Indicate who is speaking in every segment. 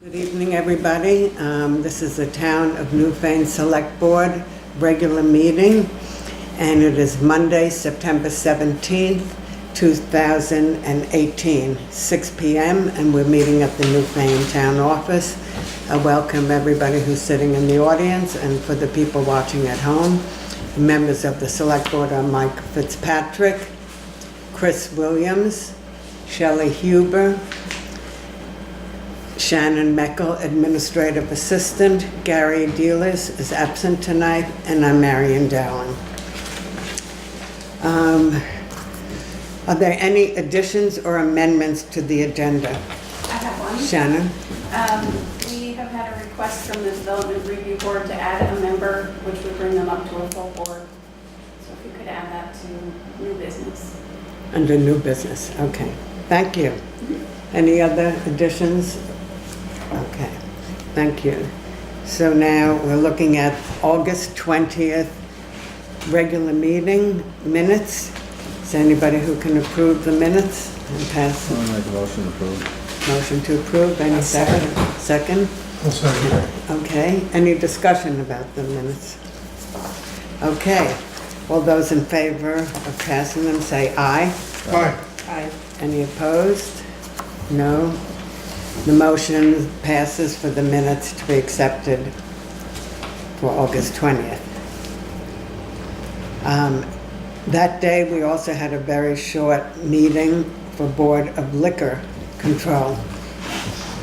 Speaker 1: Good evening, everybody. This is the Town of Newfane Selectboard regular meeting, and it is Monday, September 17th, 2018, 6 p.m., and we're meeting at the Newfane Town Office. I welcome everybody who's sitting in the audience, and for the people watching at home, the members of the Select Board are Mike Fitzpatrick, Chris Williams, Shelley Huber, Shannon Meckel, Administrative Assistant. Gary Dealers is absent tonight, and I'm Marion Dowling. Are there any additions or amendments to the agenda?
Speaker 2: I have one.
Speaker 1: Shannon?
Speaker 2: We have had a request from the Development Review Board to add a member, which would bring them up to a full board. So if you could add that to new business.
Speaker 1: Under new business, okay. Thank you. Any other additions? Okay, thank you. So now we're looking at August 20th regular meeting minutes. Is there anybody who can approve the minutes and pass them?
Speaker 3: I'll make a motion to approve.
Speaker 1: Motion to approve, any second? Second?
Speaker 3: I'll second.
Speaker 1: Okay, any discussion about the minutes? Okay, all those in favor of passing them say aye.
Speaker 3: Aye.
Speaker 1: Aye. Any opposed? No. The motion passes for the minutes to be accepted for August 20th. That day, we also had a very short meeting for Board of Liquor Control.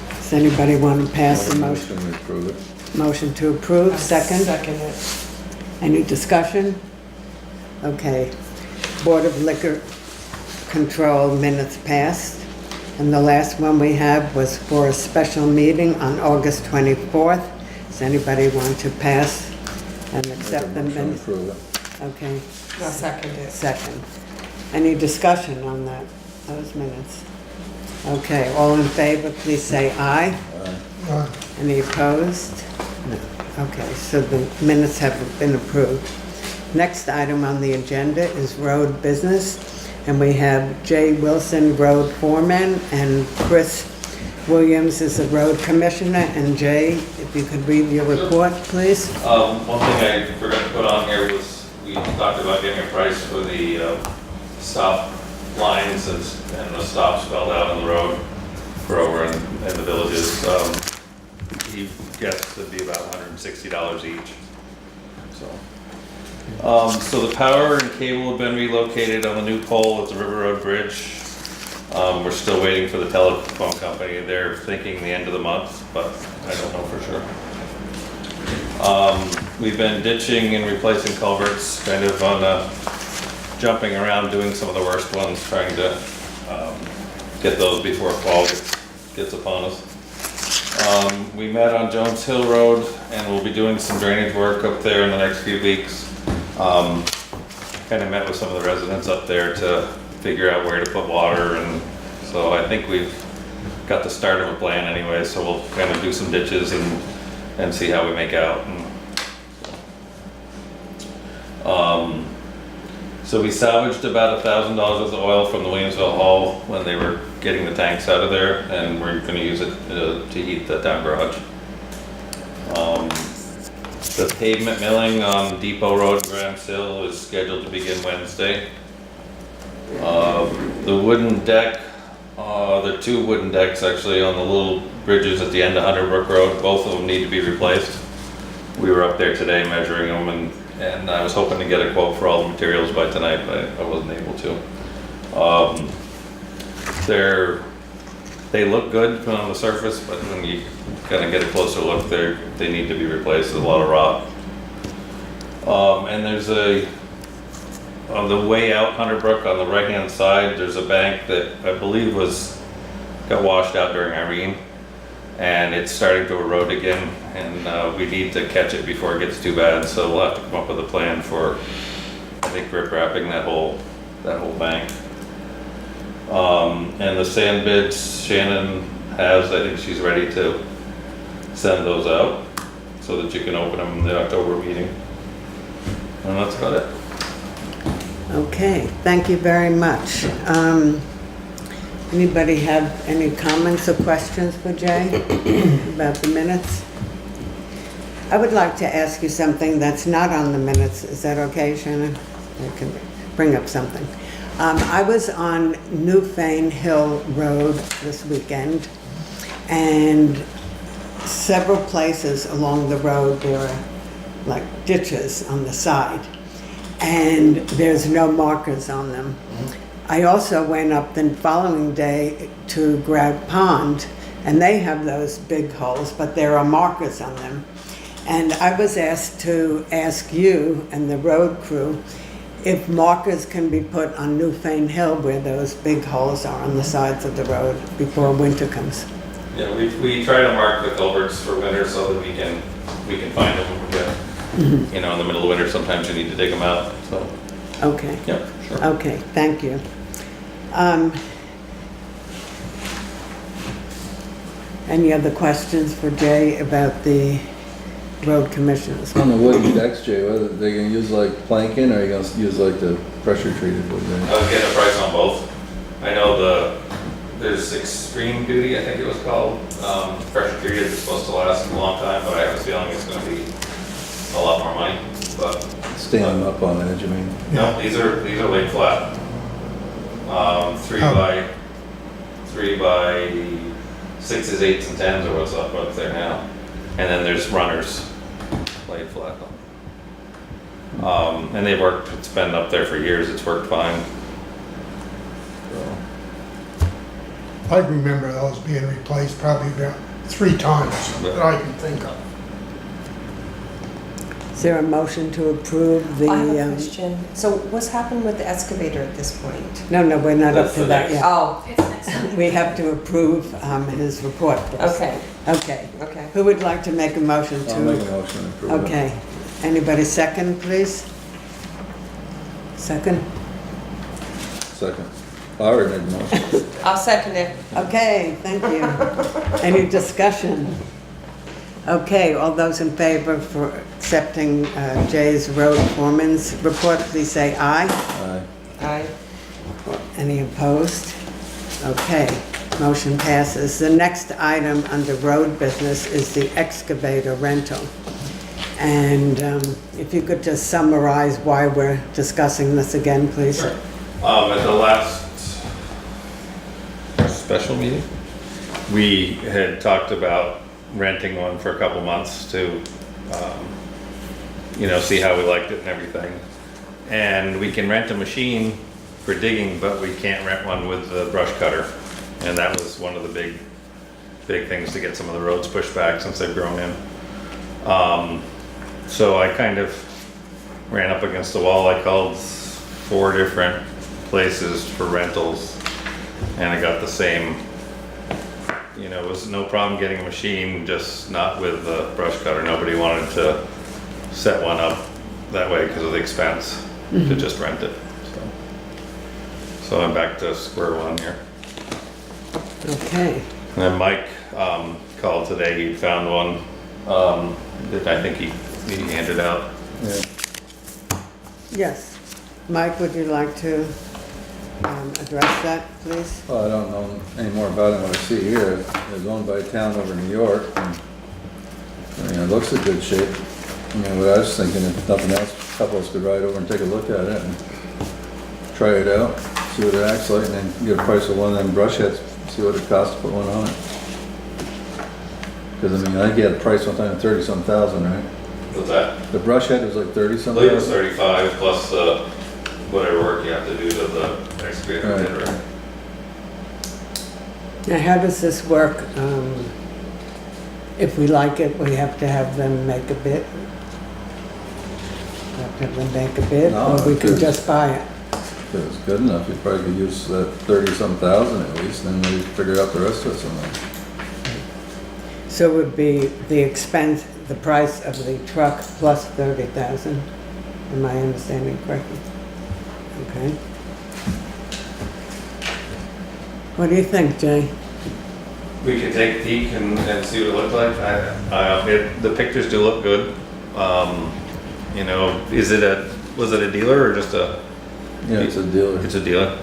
Speaker 1: Does anybody want to pass the motion?
Speaker 3: Motion to approve it.
Speaker 1: Motion to approve, second?
Speaker 4: Second it.
Speaker 1: Any discussion? Okay. Board of Liquor Control minutes passed. And the last one we have was for a special meeting on August 24th. Does anybody want to pass and accept the
Speaker 3: Motion to
Speaker 1: minutes?
Speaker 3: approve it.
Speaker 1: Okay,
Speaker 4: I'll second it.
Speaker 1: second. Any discussion on those minutes? Okay, all in favor, please say aye.
Speaker 3: Aye.
Speaker 1: Any opposed? No. Okay, so the minutes have been approved. Next item on the agenda is road business, and we have Jay Wilson, road foreman, and Chris Williams is the road commissioner. And Jay, if you could read your report, please.
Speaker 5: One thing I forgot to put on here was we talked about getting a price for the stop lines and the stops spelled out on the road for over in the villages. He gets to be about $160 each. So the power and cable have been relocated on the new pole at the River Road Bridge. We're still waiting for the telephone company. They're thinking the end of the month, but I don't know for sure. We've been ditching and replacing culverts, kind of on jumping around, doing some of the worst ones, trying to get those before fall gets upon us. We met on Jones Hill Road, and we'll be doing some drainage work up there in the next few weeks. Kind of met with some of the residents up there to figure out where to put water, and so I think we've got the start of a plan anyway, so we'll kind of do some ditches and see how we make out. So we salvaged about $1,000 worth of oil from the Williamsville Hall when they were getting the tanks out of there, and we're going to use it to heat the town garage. The pavement milling on Depot Road, Grams Hill is scheduled to begin Wednesday. The wooden deck, there are 2 wooden decks actually on the little bridges at the end of Hunterbrook Road. Both of them need to be replaced. We were up there today measuring them, and I was hoping to get a quote for all the materials by tonight, but I wasn't able to. They look good on the surface, but when you kind of get a closer look, they need to be replaced. There's a lot of rock. And there's on the way out Hunterbrook on the right-hand side, there's a bank that I believe got washed out during Irene, and it's starting to erode again, and we need to catch it before it gets too bad. So we'll have to come up with a plan for, I think, rip-wrapping that whole bank. And the sand bids Shannon has, I think she's ready to send those out so that you can open them in the October meeting. And that's about it.
Speaker 1: Okay, thank you very much. Anybody have any comments or questions for Jay about the minutes? I would like to ask you something that's not on the minutes. Is that okay, Shannon? I can bring up something. I was on Newfane Hill Road this weekend, and several places along the road there are like ditches on the side, and there's no markers on them. I also went up the following day to Grout Pond, and they have those big holes, but there are markers on them. And I was asked to ask you and the road crew if markers can be put on Newfane Hill where those big holes are on the sides of the road before winter comes.
Speaker 5: Yeah, we try to mark the culverts for winter so that we can find them. Yeah. You know, in the middle of winter, sometimes you need to dig them out, so.
Speaker 1: Okay.
Speaker 5: Yeah, sure.
Speaker 1: Okay, thank you. Any other questions for Jay about the road commissioners?
Speaker 3: On the wooden decks, Jay, whether they gonna use like planking or are you gonna use like the pressure treated wood?
Speaker 5: I was getting a price on both. I know there's extreme duty, I think it was called. Pressure treated is supposed to last a long time, but I have a feeling it's gonna be a lot more money, but.
Speaker 3: Stand them up on edge, I mean.
Speaker 5: No, these are laid flat. 3 by 6s, 8s, and 10s are what's there now. And then there's runners laid flat. And they've worked, it's been up there for years, it's worked fine. So,
Speaker 4: I remember those being replaced probably about 3 times that I can think of.
Speaker 1: Is there a motion to approve the?
Speaker 6: I have a question. So what's happened with the excavator at this point?
Speaker 1: No, we're not up
Speaker 5: That's
Speaker 1: to
Speaker 5: the
Speaker 1: that
Speaker 5: next-
Speaker 1: yet.
Speaker 6: Oh,
Speaker 2: It's next week.
Speaker 1: We have to approve his report first.
Speaker 6: okay,
Speaker 1: Okay.
Speaker 6: okay.
Speaker 1: Who would like to make a motion
Speaker 3: I'll make a
Speaker 1: to?
Speaker 3: motion to approve it.
Speaker 1: Okay. Anybody second, please? Second?
Speaker 3: Second. I already made the motion.
Speaker 6: I'll second it.
Speaker 1: Okay, thank you. Any discussion? Okay, all those in favor for accepting Jay's road foreman's report, please say aye.
Speaker 3: Aye.
Speaker 6: Aye.
Speaker 1: Any opposed? Okay, motion passes. The next item under road business is the excavator rental. And if you could just summarize why we're discussing this again, please.
Speaker 5: Sure. At the last special meeting, we had talked about renting one for a couple months to, see how we liked it and everything. And we can rent a machine for digging, but we can't rent one with the brush cutter. And that was one of the big things to get some of the roads pushed back since they've grown in. So I kind of ran up against the wall. I called 4 different places for rentals, and I got the same. It was no problem getting a machine, just not with the brush cutter. Nobody wanted to set one up that way because of the expense to just rent it. So I'm back to square one here.
Speaker 1: Okay.
Speaker 5: And then Mike called today. He found one that I think he handed out.
Speaker 3: Yeah.
Speaker 1: Yes. Mike, would you like to address that, please?
Speaker 3: Well, I don't know any more about it than what I see here. It was owned by a town over in New York. And, it looks in good shape. What I was thinking, if nothing else, a couple of us could ride over and take a look at it and try it out, see what it acts like, and then get a price of one of them brush heads, see what it costs to put one on it. Because, I think you had a price one time of 30-some thousand, right?
Speaker 5: What's that?
Speaker 3: The brush head was like
Speaker 5: I
Speaker 3: 30-some
Speaker 5: believe it's
Speaker 3: thousand?
Speaker 5: 35 plus whatever work you have to do to the excavator.
Speaker 3: Right.
Speaker 5: Right.
Speaker 1: Now, how does this work? If we like it, we have to have them make a bid? We have to have them make a bid,
Speaker 3: No,
Speaker 1: or we can
Speaker 3: because-
Speaker 1: just buy it?
Speaker 3: If it was good enough, you probably could use that 30-some thousand at least, and then we figure out the rest of it somehow.
Speaker 1: So it would be the expense, the price of the truck plus 30,000. Am I understanding correctly? Okay. What do you think, Jay?
Speaker 5: We could take a peek and see what it looks like. The pictures do look good. Was it a dealer or just a?
Speaker 3: Yeah, it's a dealer.
Speaker 5: It's a dealer.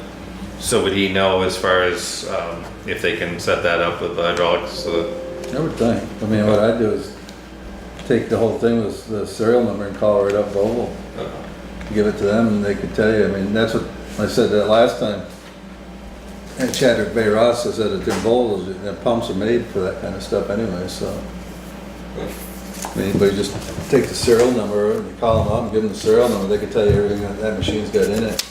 Speaker 5: So would he know as far as, if they can set that up with the hydraulics, so that
Speaker 3: I would think. I mean, what I'd do is take the whole thing with the serial number and call it right up Vogel. Give it to them and they could tell you. I mean, that's what I said that last time. And Chadwick Bay Ross says that at their bowls, the pumps are made for that kind of stuff anyway, so. I mean, but you just take the serial number and you call them up and give them the serial number, they can tell you everything that machine's got in it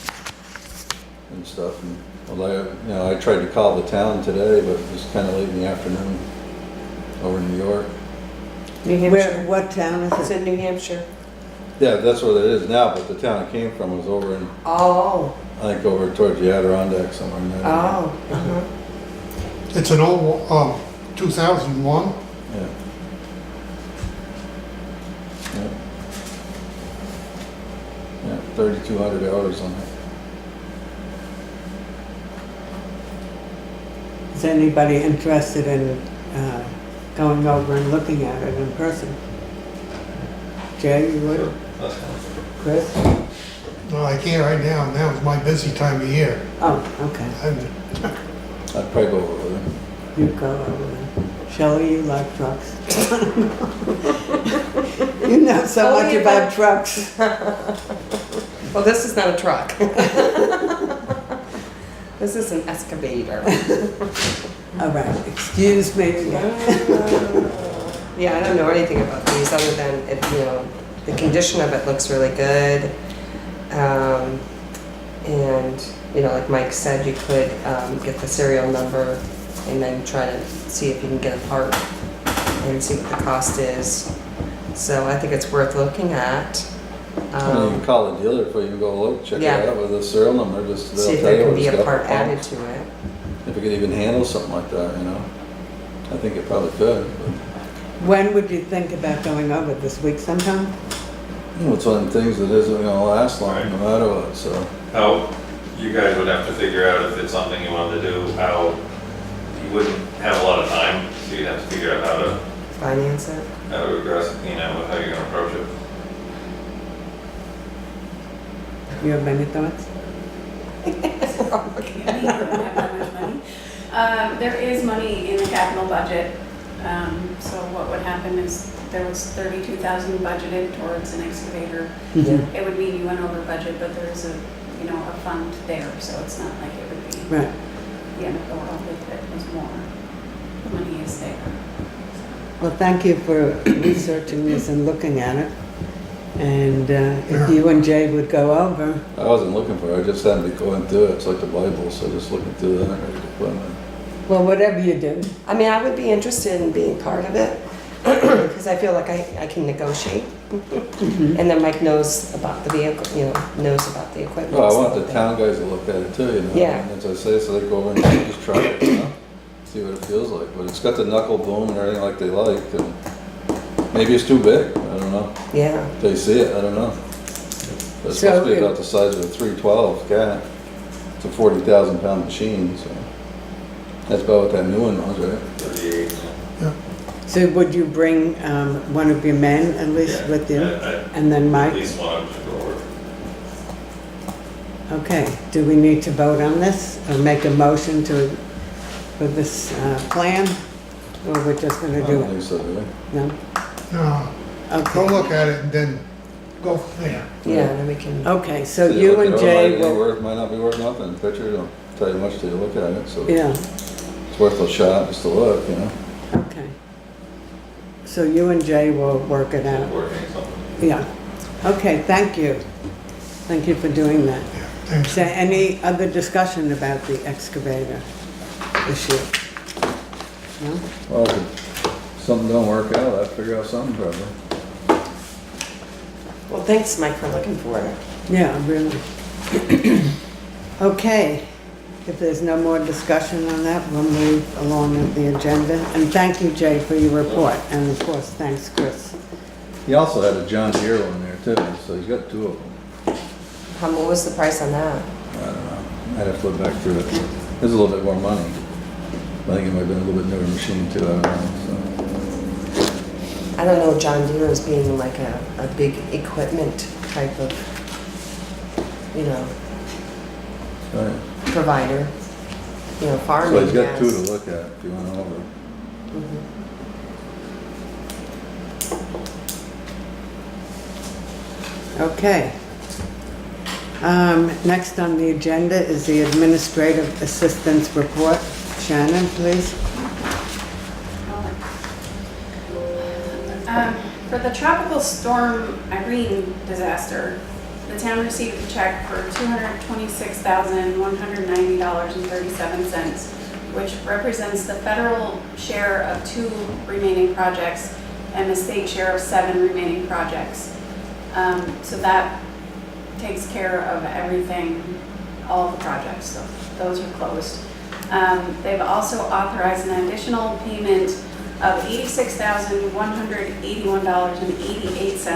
Speaker 3: and stuff. And, well, I tried to call the town today, but it was kind of late in the afternoon over in New York.
Speaker 6: New
Speaker 1: Where,
Speaker 6: Hampshire.
Speaker 1: what town is
Speaker 6: Is
Speaker 1: it?
Speaker 6: it New Hampshire?
Speaker 3: Yeah, that's what it is now, but the town it came from was over in,
Speaker 6: Oh,
Speaker 3: I think over towards the Adirondack somewhere in there.
Speaker 6: oh, uh-huh.
Speaker 4: It's an old, 2001.
Speaker 3: Yeah. Yeah. Yeah, 3,200 hours on it.
Speaker 1: Is anybody interested in going over and looking at it in person? Jay, you would?
Speaker 5: that's fine.
Speaker 1: Chris?
Speaker 4: No, I can't right now. Now is my busy time of year.
Speaker 1: Oh, okay.
Speaker 3: I'd probably go over there.
Speaker 1: You go over there. Shelley, you like trucks. You know so
Speaker 6: Oh,
Speaker 1: much
Speaker 6: yeah.
Speaker 1: about trucks.
Speaker 6: Well, this is not a truck. This is an excavator.
Speaker 1: All right, excuse me again.
Speaker 6: Yeah, I don't know anything about these other than, it, you know, the condition of it looks really good. And, you know, like Mike said, you could get the serial number and then try to see if you can get a part and see what the cost is. So I think it's worth looking at.
Speaker 3: I mean, you can call the dealer before you go look, check
Speaker 6: Yeah.
Speaker 3: it out with a serial number, just
Speaker 6: See
Speaker 3: they'll
Speaker 6: if
Speaker 3: tell you
Speaker 6: there can
Speaker 3: what
Speaker 6: be
Speaker 3: it's
Speaker 6: a
Speaker 3: got
Speaker 6: part
Speaker 3: for
Speaker 6: added
Speaker 3: pumps.
Speaker 6: to it.
Speaker 3: If it could even handle something like that, you know. I think it probably could, but,
Speaker 1: When would you think about going over this week sometime?
Speaker 3: you know, it's one of the things that isn't gonna last long, no matter what, so.
Speaker 5: How, you guys would have to figure out if it's something you wanted to do, how, you wouldn't have a lot of time, so you'd have to figure out
Speaker 6: Finance it.
Speaker 5: how to address, you know, how you're gonna approach it.
Speaker 1: You have any thoughts?
Speaker 2: We don't have that much money. There is money in the capital budget. So what would happen is there was 32,000 budgeted towards an excavator.
Speaker 6: Yeah.
Speaker 2: It would mean you went over budget, but there is a, you know, a fund there, so it's not like it would be
Speaker 1: Right.
Speaker 2: the end of the world if it was more. The money is there.
Speaker 1: Well, thank you for researching this and looking at it. And if you and Jay would go over,
Speaker 3: I wasn't looking for it, I just happened to go into it, it's like the Bible, so just looking through that, ready to put it.
Speaker 1: well, whatever you do.
Speaker 6: I mean, I would be interested in being part of it because I feel like I can negotiate. And then Mike knows about the vehicle, you know, knows about the equipment.
Speaker 3: Well, I
Speaker 6: and
Speaker 3: want
Speaker 6: stuff
Speaker 3: the
Speaker 6: like
Speaker 3: town guys to look at it too, you know?
Speaker 6: Yeah.
Speaker 3: And as I say, so they go over and just try it, you know? See what it feels like, but it's got the knuckle boom and everything like they like, and maybe it's too big, I don't know.
Speaker 6: that. Yeah.
Speaker 3: If they see it, I don't know. But it's
Speaker 1: So
Speaker 3: supposed to be
Speaker 1: it-
Speaker 3: about the size of a 312 cat. It's a 40,000 pound machine, so. That's about what that new one was, right?
Speaker 5: 38.
Speaker 1: So would you bring one of your men at least
Speaker 5: Yeah,
Speaker 1: with you?
Speaker 5: I-
Speaker 1: And then
Speaker 5: At
Speaker 1: Mike?
Speaker 5: least one of them should go over.
Speaker 1: Okay, do we need to vote on this or make a motion for this plan? Or we're just
Speaker 3: I
Speaker 1: gonna do
Speaker 3: don't think
Speaker 1: it?
Speaker 3: so, do they?
Speaker 1: No?
Speaker 4: No, go
Speaker 1: Okay.
Speaker 4: look at it and then go from there.
Speaker 6: Yeah, then we can.
Speaker 1: Okay, so
Speaker 3: See,
Speaker 1: you
Speaker 3: look
Speaker 1: and
Speaker 3: at it,
Speaker 1: Jay
Speaker 3: might be
Speaker 1: will,
Speaker 3: worth- Might not be worth nothing, picture don't tell you much till you look at it, so.
Speaker 1: yeah,
Speaker 3: It's worth a shot just to look, you know?
Speaker 1: okay. So you and Jay will work it out?
Speaker 5: Working something.
Speaker 1: Yeah. Okay, thank you. Thank you for doing that.
Speaker 4: Yeah, thanks.
Speaker 1: Is there any other discussion about the excavator issue? No?
Speaker 3: Well, if something don't work out, I'd figure out something probably.
Speaker 6: Well, thanks, Mike, for looking for it.
Speaker 1: Yeah, really. Okay, if there's no more discussion on that, we'll move along with the agenda. And thank you, Jay, for your report. And of course, thanks, Chris.
Speaker 3: He also had a John Deere one there too, so he's got two of them.
Speaker 6: What was the price on that?
Speaker 3: I don't know, I'd have to look back through it. There's a little bit more money. I think it might have been a little bit newer machine too, I don't know,
Speaker 6: I don't know John Deere as being like a big equipment type of, you know.
Speaker 3: so.
Speaker 6: provider, you know, farming
Speaker 3: So he's got
Speaker 6: has-
Speaker 3: two to look at if you want to over.
Speaker 6: Mhm.
Speaker 1: Okay. Next on the agenda is the Administrative Assistance Report. Shannon, please.
Speaker 2: For the tropical storm Irene disaster, the town received a check for $226,190.37, which represents the federal share of 2 remaining projects and the state share of 7 remaining projects. So that takes care of everything, all the projects, so those are closed. They've also authorized an additional payment of $86,181.88,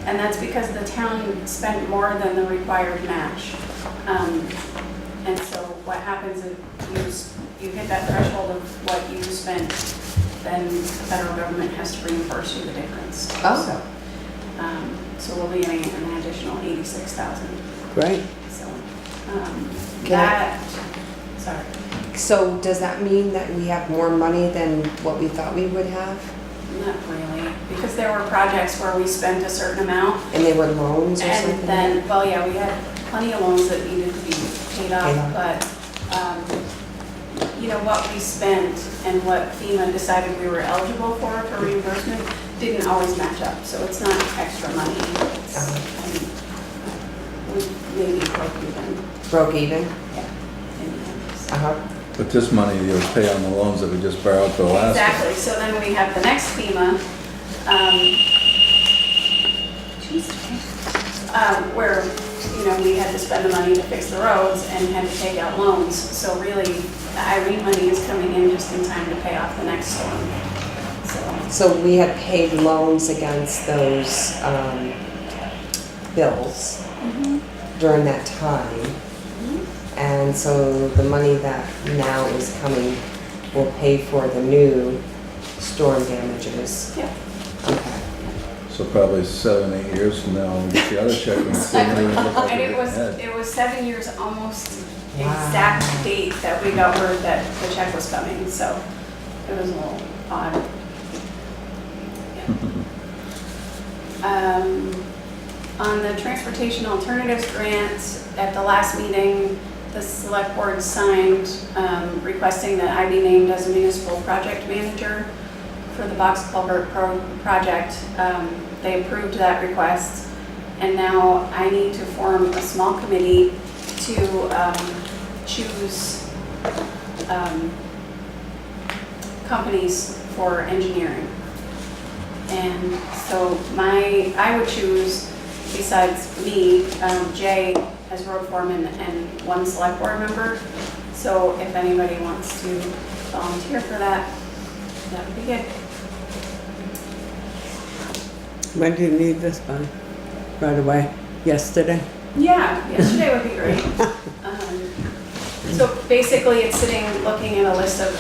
Speaker 2: and that's because the town spent more than the required match. And so what happens if you hit that threshold of what you spent, then the federal government has to reimburse you the difference.
Speaker 6: Oh.
Speaker 2: So we'll be getting an additional 86,000.
Speaker 1: Great.
Speaker 2: So,
Speaker 6: Can I-
Speaker 2: that, sorry.
Speaker 6: So does that mean that we have more money than what we thought we would have?
Speaker 2: Not really, because there were projects where we spent a certain amount,
Speaker 6: And they were loans or
Speaker 2: and
Speaker 6: something?
Speaker 2: then, well, yeah, we had plenty of loans that needed to be paid
Speaker 6: Paid
Speaker 2: off,
Speaker 6: off.
Speaker 2: but, you know, what we spent and what FEMA decided we were eligible for reimbursement didn't always match up, so it's not extra money. It's, we maybe broke even,
Speaker 6: Broke even?
Speaker 2: yeah, in the end. So.
Speaker 6: Uh-huh.
Speaker 3: But this money you'll pay on the loans that we just borrowed for the last one.
Speaker 2: Exactly, so then we have the next FEMA, where, you know, we had to spend the money to fix the roads and had to take out loans. So really, the Irene money is coming in just in time to pay off the next storm.
Speaker 6: So we had paid loans against those bills during that time. And so the money that now is coming will pay for the new storm damages.
Speaker 2: Yeah.
Speaker 6: Okay.
Speaker 3: So probably 7, 8 years from now, we'll get the other check and it's still gonna look like
Speaker 2: And
Speaker 3: a head.
Speaker 2: it was 7 years, almost
Speaker 6: Wow.
Speaker 2: exact date that we got word that the check was coming, so it was a little odd. On the Transportation Alternatives Grant, at the last meeting, the select board signed requesting that I be named as a municipal project manager for the box culvert project. They approved that request, and now I need to form a small committee to choose companies for engineering. And so I would choose, besides me, Jay as road foreman and 1 select board member. So if anybody wants to volunteer for that, that would be good.
Speaker 1: When do you need this by? Right away? Yesterday?
Speaker 2: Yeah, yesterday would be great. So basically, it's sitting, looking at a list of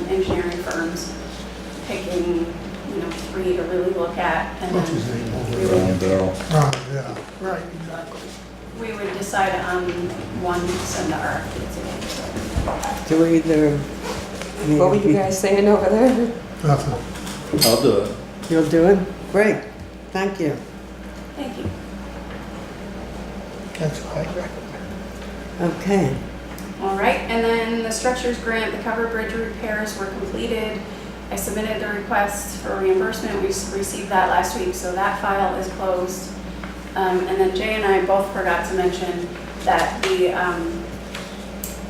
Speaker 2: engineering firms, picking, 3 to really look at, and
Speaker 4: What's his name over
Speaker 2: we
Speaker 4: there?
Speaker 3: Brown
Speaker 2: would,
Speaker 3: barrel.
Speaker 4: Yeah, right, exactly.
Speaker 2: we would decide on one to send the RFP to.
Speaker 1: Do either?
Speaker 6: What were you guys saying over there?
Speaker 4: Nothing.
Speaker 3: I'll do it.
Speaker 1: You'll do it? Great. Thank you.
Speaker 2: Thank you.
Speaker 4: That's what I recommend.
Speaker 1: Okay.
Speaker 2: All right, and then the structures grant, the cover bridge repairs were completed. I submitted the request for reimbursement. We received that last week, so that file is closed. And then Jay and I both forgot to mention that the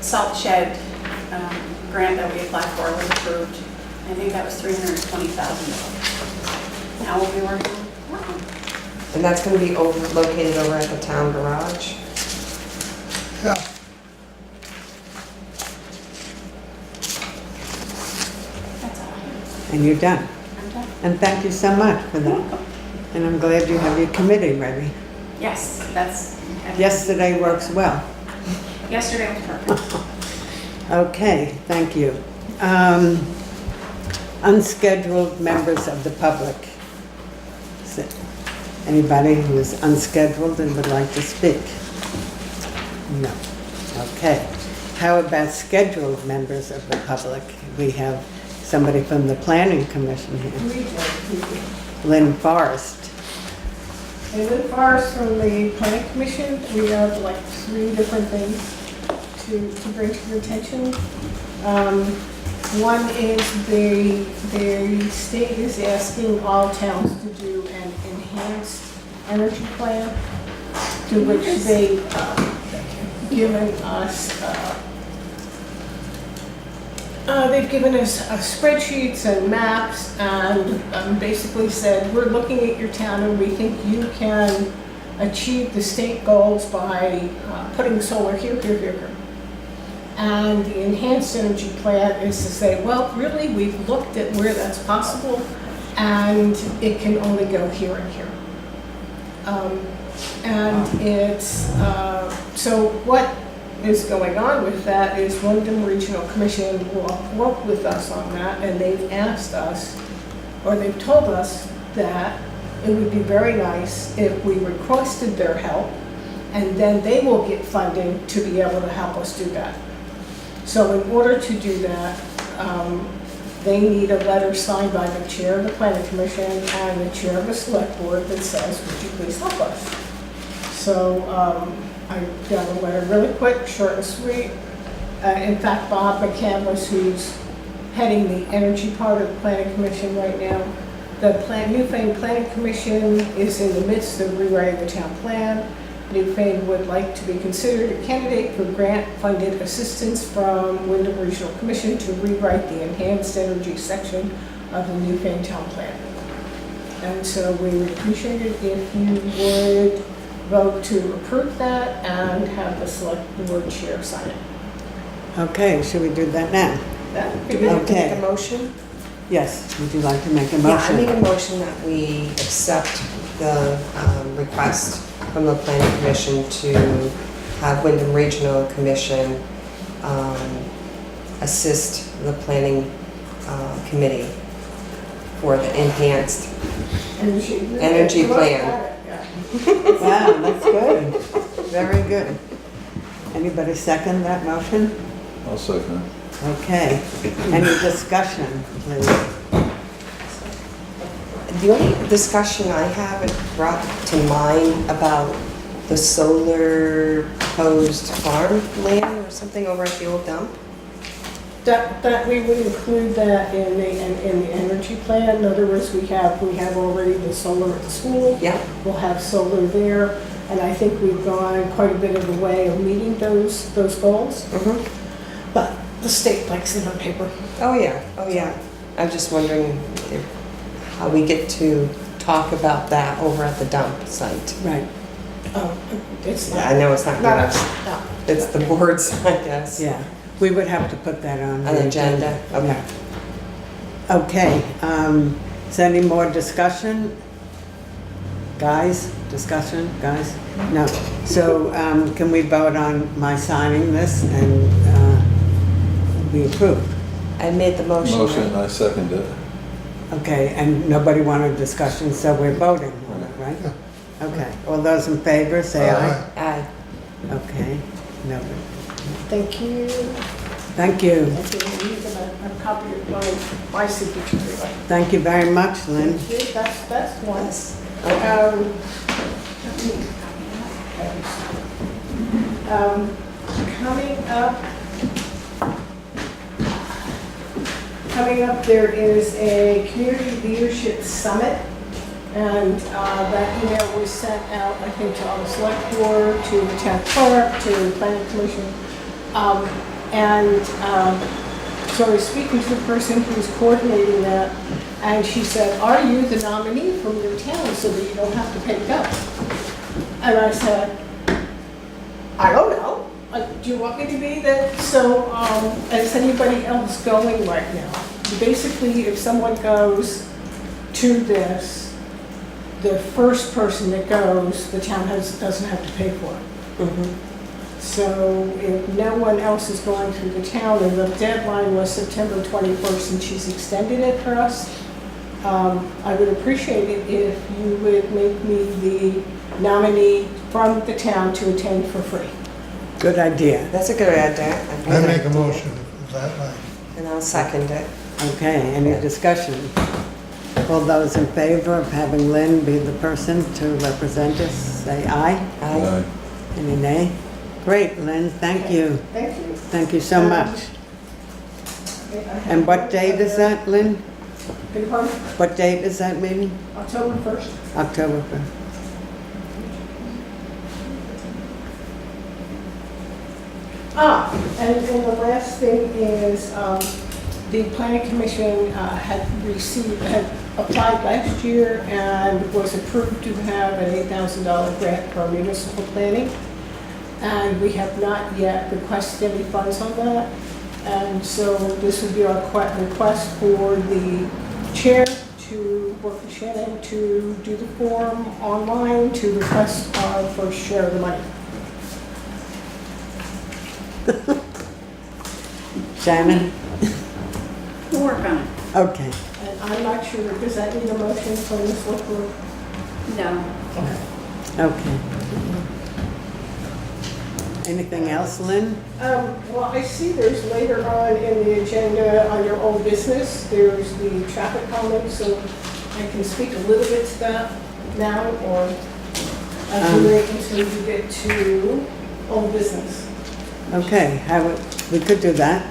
Speaker 2: salt shed grant that we applied for was approved. I think that was $320,000. Now we'll be working on that one.
Speaker 6: And that's gonna be located over at the town garage?
Speaker 4: Yeah,
Speaker 2: That's all I have.
Speaker 1: And you're done.
Speaker 2: I'm done.
Speaker 1: And thank you so much for that. And I'm glad you have your committee ready.
Speaker 2: Yes, that's.
Speaker 1: Yesterday works well.
Speaker 2: Yesterday was perfect.
Speaker 1: Okay, thank you. Unscheduled members of the public. Is it anybody who is unscheduled and would like to speak? No. Okay. how about scheduled members of the public? We have somebody from the Planning Commission here,
Speaker 7: We did.
Speaker 1: Lynn Forrest.
Speaker 7: And then for us from the planning commission, we have like 3 different things to bring to your attention. One is the state is asking all towns to do an enhanced energy plan, to which they've given us, they've given us spreadsheets and maps and basically said, we're looking at your town and we think you can achieve the state goals by putting solar here, here, here, here. And the enhanced energy plan is to say, well, really, we've looked at where that's possible and it can only go here and here. And it's, so what is going on with that is Wyndham Regional Commission will work with us on that, and they've asked us, or they've told us that it would be very nice if we requested their help, and then they will get funding to be able to help us do that. So in order to do that, they need a letter signed by the chair of the planning commission and the chair of the select board that says, would you please help us? So I got a letter really quick, short and sweet. In fact, Bob McCandless, who's heading the energy part of the planning commission right now, the Newfane Planning Commission is in the midst of rewriting the town plan. Newfane would like to be considered a candidate for grant-funded assistance from Wyndham Regional Commission to rewrite the enhanced energy section of the Newfane town plan. And so we would appreciate it if you would vote to approve that and have the select board chair sign it.
Speaker 1: Okay, should we do that now?
Speaker 7: That would be
Speaker 6: Do we have to
Speaker 1: Okay.
Speaker 6: make a motion?
Speaker 1: Yes, would you like to make a
Speaker 6: Yeah, I make
Speaker 1: motion?
Speaker 6: a motion that we accept the request from the planning commission to have Wyndham Regional Commission assist the planning committee for the enhanced Energy plan.
Speaker 1: Wow, that's good. Very good. Anybody second that motion?
Speaker 3: I'll second it.
Speaker 1: Okay. Any discussion, please?
Speaker 6: The only discussion I have, it brought to mind about the solar proposed farm land or something over at the old dump.
Speaker 7: That we would include that in the energy plan. In other words, we have already the solar at the school.
Speaker 6: Yeah,
Speaker 7: We'll have solar there, and I think we've gone quite a bit of the way of meeting those goals. But the state likes it on paper.
Speaker 6: oh yeah. I'm just wondering how we get to talk about that over at the dump site.
Speaker 1: Right,
Speaker 7: It's
Speaker 6: Yeah,
Speaker 7: not.
Speaker 6: I know it's not
Speaker 7: Not
Speaker 6: good.
Speaker 7: us, no.
Speaker 6: It's the board's, I guess.
Speaker 1: yeah. We would have to put that on.
Speaker 6: An
Speaker 1: the
Speaker 6: agenda, okay.
Speaker 1: Yeah. Okay, is there any more discussion? Guys, discussion, guys? No. So can we vote on my signing this and we approve?
Speaker 6: I made the motion.
Speaker 3: Motion,
Speaker 6: right?
Speaker 3: I second it.
Speaker 1: Okay, and nobody wanted discussion, so we're voting on it, right? Okay, all those in favor, say aye.
Speaker 6: Aye.
Speaker 1: Okay, nobody.
Speaker 7: Thank you.
Speaker 1: Thank you.
Speaker 7: Thank you. You get a copy of my signature.
Speaker 1: Thank you very much, Lynn.
Speaker 7: Thank you. That's one. Coming up, there is a community leadership summit, and that email was sent out, I think, to all the select board, to the town clerk, to the planning commission. So I was speaking to the person who's coordinating that, and she said, are you the nominee from your town so that you don't have to pay to go? And I said, I don't know. Like, do you want me to be that? So, is anybody else going right now? Basically, if someone goes to this, the first person that goes, the town doesn't have to pay for it. So if no one else is going through the town, and the deadline was September 21st, and she's extended it for us, I would appreciate it if you would make me the nominee from the town to attend for free.
Speaker 1: Good idea.
Speaker 6: That's a good idea.
Speaker 4: I make a motion of that way.
Speaker 6: And I'll second it.
Speaker 1: Okay, any discussion? All those in favor of having Lynn be the person to represent us, say aye.
Speaker 6: Aye.
Speaker 1: Any nay? Great, Lynn, thank you.
Speaker 7: Thank you.
Speaker 1: Thank you so much. And what date is that, Lynn?
Speaker 7: Beg your pardon?
Speaker 1: What date is that meeting?
Speaker 7: October 1st.
Speaker 1: October 1st.
Speaker 7: And then the last thing is, the planning commission had applied last year and was approved to have an $8,000 grant for municipal planning. And we have not yet requested any funds on that. And so this would be our request for the chair to work with Shannon to do the form online to request our first share of the money.
Speaker 1: Shannon?
Speaker 2: We'll work on it.
Speaker 1: Okay.
Speaker 7: And I'm not sure, does that need a motion from the select board?
Speaker 2: No.
Speaker 1: Okay. Anything else, Lynn?
Speaker 7: Well, I see there's later on in the agenda on your old business, there's the traffic calming, so I can speak a little bit to that now, or I can wait until you get to old business.
Speaker 1: Okay, we could do that.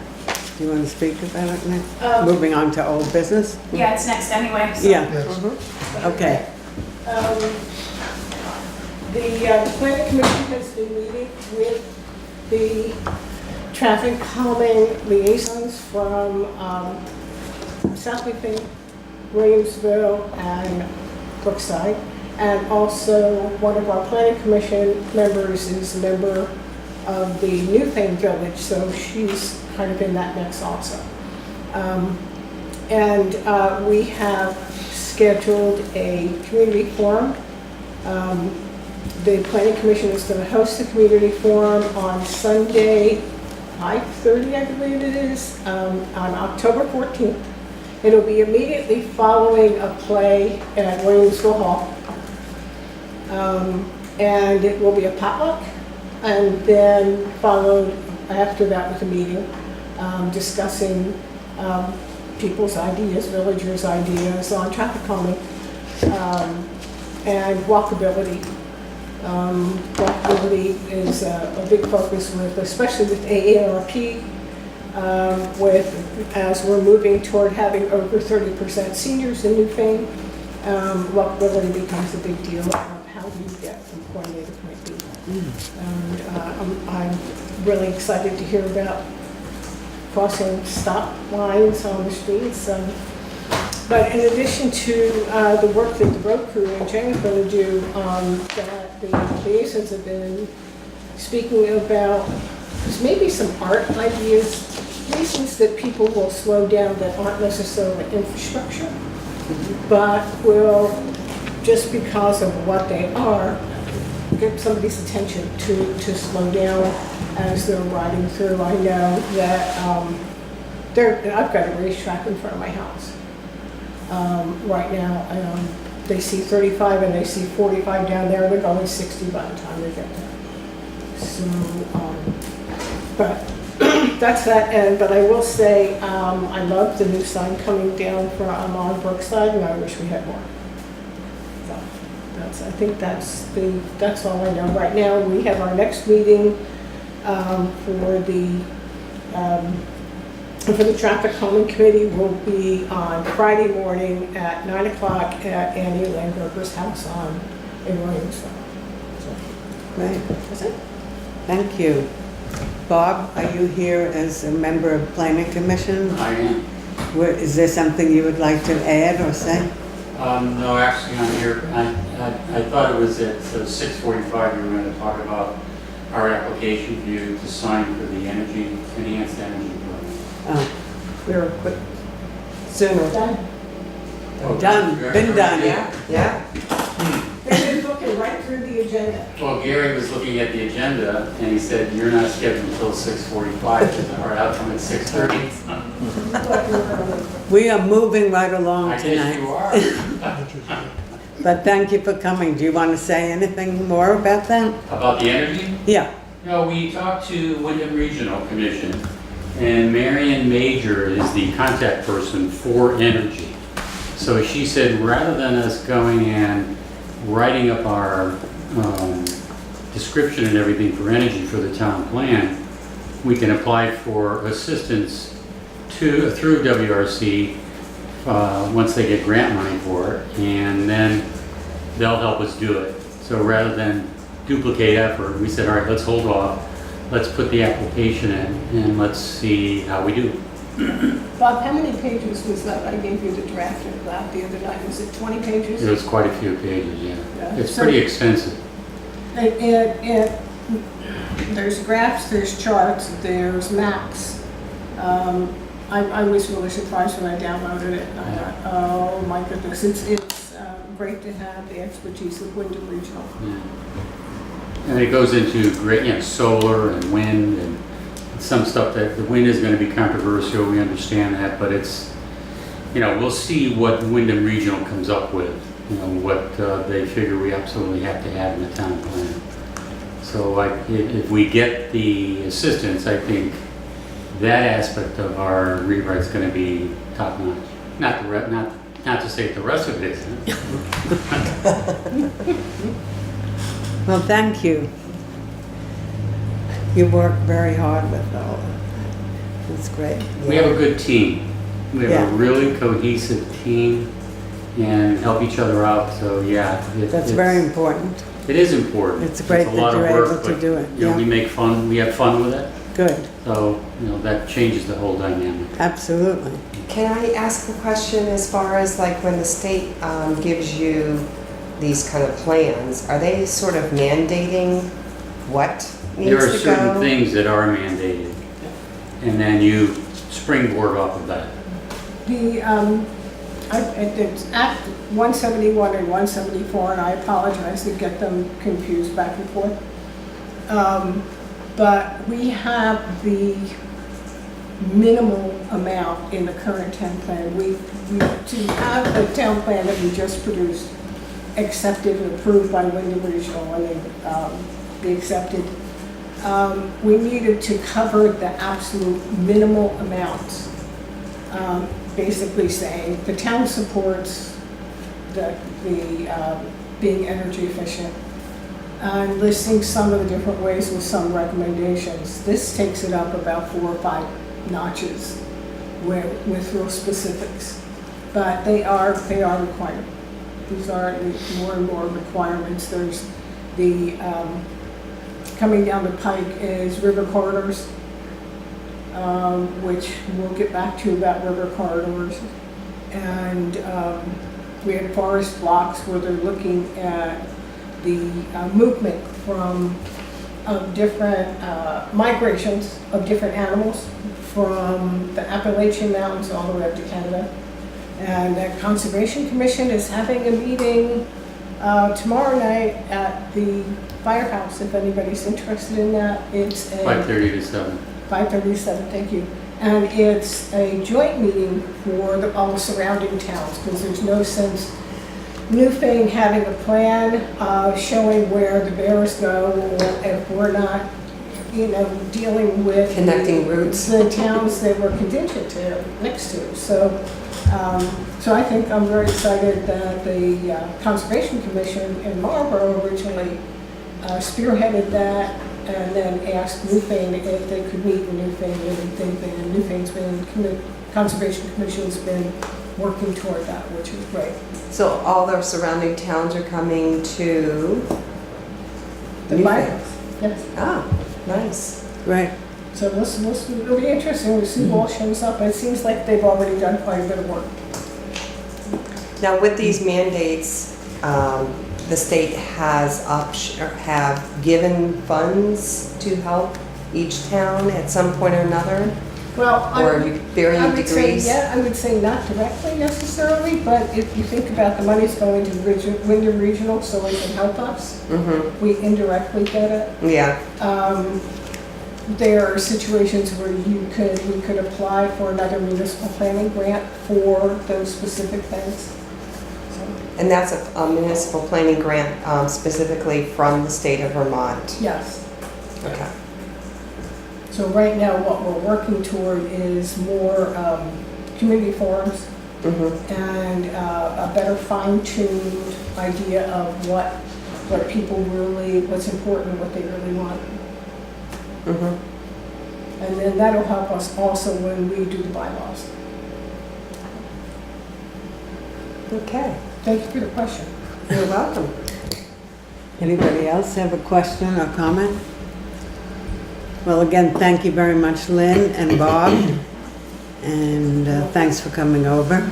Speaker 1: Do you want to speak about it next? Moving on to old business?
Speaker 2: Yeah, it's next anyway, so.
Speaker 1: Yeah,
Speaker 4: Yes.
Speaker 1: okay.
Speaker 7: The planning commission has been meeting with the traffic calming liaisons from South Newfane, Williamsville, and Brookside. And also, one of our planning commission members is a member of the Newfane Village, so she's kind of in that mix also. We have scheduled a community forum. The planning commission is going to host the community forum on Sunday, 5:30, I believe it is, on October 14th. It'll be immediately following a play at Williamsville Hall. And it will be a potluck, and then followed after that with a meeting discussing people's ideas, villagers' ideas on traffic calming and walkability. Walkability is a big focus with, especially with AARP, as we're moving toward having over 30% seniors in Newfane. Walkability becomes a big deal of how do you get from point A to point B. And I'm really excited to hear about crossing stop lines on the streets. But in addition to the work that the road crew and Jen are going to do, that the liaisons have been speaking about, there's maybe some art ideas, reasons that people will slow down that aren't necessarily infrastructure, but will, just because of what they are, get somebody's attention to slow down as they're riding through. I know that I've got a racetrack in front of my house. Right now, they see 35 and they see 45 down there, they're going 60 by the time they get there. So, but that's that. But I will say, I love the new sign coming down from on Brookside, and I wish we had more. So I think that's all I know. Right now, we have our next meeting for the traffic calming committee will be on Friday morning at 9 o'clock at Annie Landberger's house in Williamsville.
Speaker 1: Great,
Speaker 7: That's it.
Speaker 1: thank you. Bob, are you here as a member of planning commission?
Speaker 8: I am.
Speaker 1: Is there something you would like to add or say?
Speaker 8: No, actually, I'm here. I thought it was at 6:45 you were going to talk about our application for you to sign for the enhanced energy program.
Speaker 1: Oh,
Speaker 6: We were quick, sooner.
Speaker 7: Done.
Speaker 1: done, been done.
Speaker 6: Yeah.
Speaker 7: They've been looking right through the agenda.
Speaker 8: Well, Gary was looking at the agenda and he said, you're not scheduled until 6:45. I said, all right, I'll come at 6:30.
Speaker 1: We are moving right along
Speaker 8: I guess you
Speaker 1: tonight.
Speaker 8: are.
Speaker 1: But thank you for coming. Do you want to say anything more about that?
Speaker 8: About the energy?
Speaker 1: Yeah,
Speaker 8: No, we talked to Wyndham Regional Commission, and Marion Major is the contact person for energy. So she said, rather than us going and writing up our description and everything for energy for the town plan, we can apply for assistance through WRC once they get grant money for it, and then they'll help us do it. So rather than duplicate effort, we said, all right, let's hold off, let's put the application in, and let's see how we do.
Speaker 7: Bob, how many pages was that? I gave you the draft of that the other night. Was it 20 pages?
Speaker 8: There's quite a few pages, yeah.
Speaker 7: Yeah.
Speaker 8: It's
Speaker 7: So-
Speaker 8: pretty extensive.
Speaker 7: There's graphs, there's charts, there's maps. I was really surprised when I downloaded it. I thought, oh my goodness, it's great to have the expertise of Wyndham Regional.
Speaker 8: Yeah. And it goes into great, solar and wind and some stuff that the wind is going to be controversial. We understand that, but it's, we'll see what Wyndham Regional comes up with. What they figure we absolutely have to have in the town plan. So if we get the assistance, I think that aspect of our rewrite's going to be top notch. Not to say that the rest of it isn't.
Speaker 1: Well, thank you. You work very hard with all of it. It's great.
Speaker 8: We have a good team. We have
Speaker 1: Yeah.
Speaker 8: a really cohesive team and help each other out. So yeah,
Speaker 1: That's very important.
Speaker 8: It is important.
Speaker 1: It's great
Speaker 8: a lot
Speaker 1: that
Speaker 8: of
Speaker 1: you're
Speaker 8: work,
Speaker 1: able to
Speaker 8: but,
Speaker 1: do it.
Speaker 8: We
Speaker 1: Yeah,
Speaker 8: we have fun with it.
Speaker 1: good,
Speaker 8: So that changes the whole dynamic.
Speaker 1: absolutely.
Speaker 6: Can I ask a question as far as like when the state gives you these kind of plans, are they sort of mandating what
Speaker 8: There are
Speaker 6: needs to
Speaker 8: certain
Speaker 6: go?
Speaker 8: things that are mandated, and then you springboard off of that.
Speaker 7: It's Act 171 and 174, and I apologize to get them confused back and forth. But we have the minimal amount in the current town plan. To have the town plan that we just produced accepted and approved by Wyndham Regional and then be accepted, we needed to cover the absolute minimal amounts. Basically saying the town supports the being energy efficient, and listing some of the different ways with some recommendations. This takes it up about 4 or 5 notches with real specifics, but they are required. These are more and more requirements. There's the coming down the pike is river corridors, which we'll get back to about river corridors. And we had forest blocks where they're looking at the movement from different migrations of different animals from the Appalachian Mountains all the way up to Canada. And the Conservation Commission is having a meeting tomorrow night at the firehouse, if anybody's interested in that. It's a
Speaker 8: 5:30 to 7.
Speaker 7: 5:37, thank you. And it's a joint meeting for all the surrounding towns, because there's no sense Newfane having a plan showing where the bears go, or if we're not, dealing with
Speaker 6: Connecting routes.
Speaker 7: the towns that we're contingent to, next to. So I think I'm very excited that the Conservation Commission in Marlborough originally spearheaded that, and then asked Newfane if they could meet in Newfane, and Newfane's Conservation Commission's been working toward that, which is great.
Speaker 6: So all the surrounding towns are coming to
Speaker 7: The
Speaker 6: Newfane?
Speaker 7: firehouse, yes.
Speaker 6: Ah, nice.
Speaker 1: Great.
Speaker 7: So it'll be interesting to see who all shows up. It seems like they've already done quite a bit of work.
Speaker 6: Now with these mandates, the state have given funds to help each town at some point or another?
Speaker 7: Well,
Speaker 6: Or are you varying
Speaker 7: I would say,
Speaker 6: degrees?
Speaker 7: yeah, I would say not directly necessarily, but if you think about the money's going to Wyndham Regional, so it can help us.
Speaker 6: Mm-hmm,
Speaker 7: We indirectly get it.
Speaker 6: yeah.
Speaker 7: There are situations where we could apply for another municipal planning grant for those specific things.
Speaker 6: And that's a municipal planning grant specifically from the state of Vermont.
Speaker 7: Yes.
Speaker 6: Okay.
Speaker 7: So right now, what we're working toward is more community forums
Speaker 6: Mm-hmm.
Speaker 7: and a better fine-tuned idea of what people really, what's important, what they really want.
Speaker 6: Mm-hmm.
Speaker 7: And then that'll help us also when we do the bylaws.
Speaker 6: Okay.
Speaker 7: Thank you for the question.
Speaker 6: You're welcome.
Speaker 1: Anybody else have a question or comment? Well, again, thank you very much, Lynn and Bob, and thanks for coming over.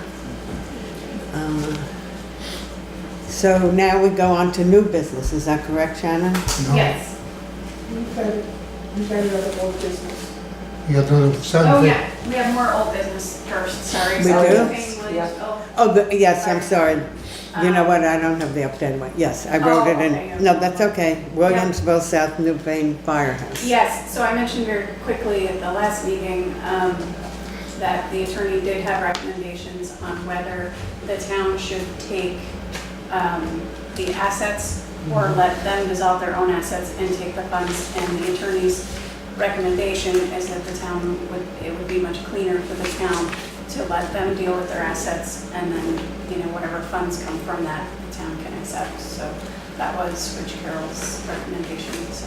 Speaker 1: So now we go on to new business, is that correct, Shannon?
Speaker 4: No.
Speaker 2: Yes.
Speaker 7: You've got another old business.
Speaker 4: You got the
Speaker 2: Oh,
Speaker 4: seven,
Speaker 2: yeah, we have more old business first, sorry.
Speaker 1: We
Speaker 2: So
Speaker 1: do?
Speaker 2: Newfane was-
Speaker 6: Yeah.
Speaker 2: oh,
Speaker 1: Yes, I'm sorry. You know what, I don't have the updated one. Yes, I wrote it
Speaker 2: okay.
Speaker 1: in. No, that's okay. Williamsville South Newfane Firehouse.
Speaker 2: Yes, so I mentioned very quickly at the last meeting that the attorney did have recommendations on whether the town should take the assets or let them dissolve their own assets and take the funds. And the attorney's recommendation is that the town it would be much cleaner for the town to let them deal with their assets, and then, whatever funds come from that, the town can accept. So that was Rich Carroll's recommendation, so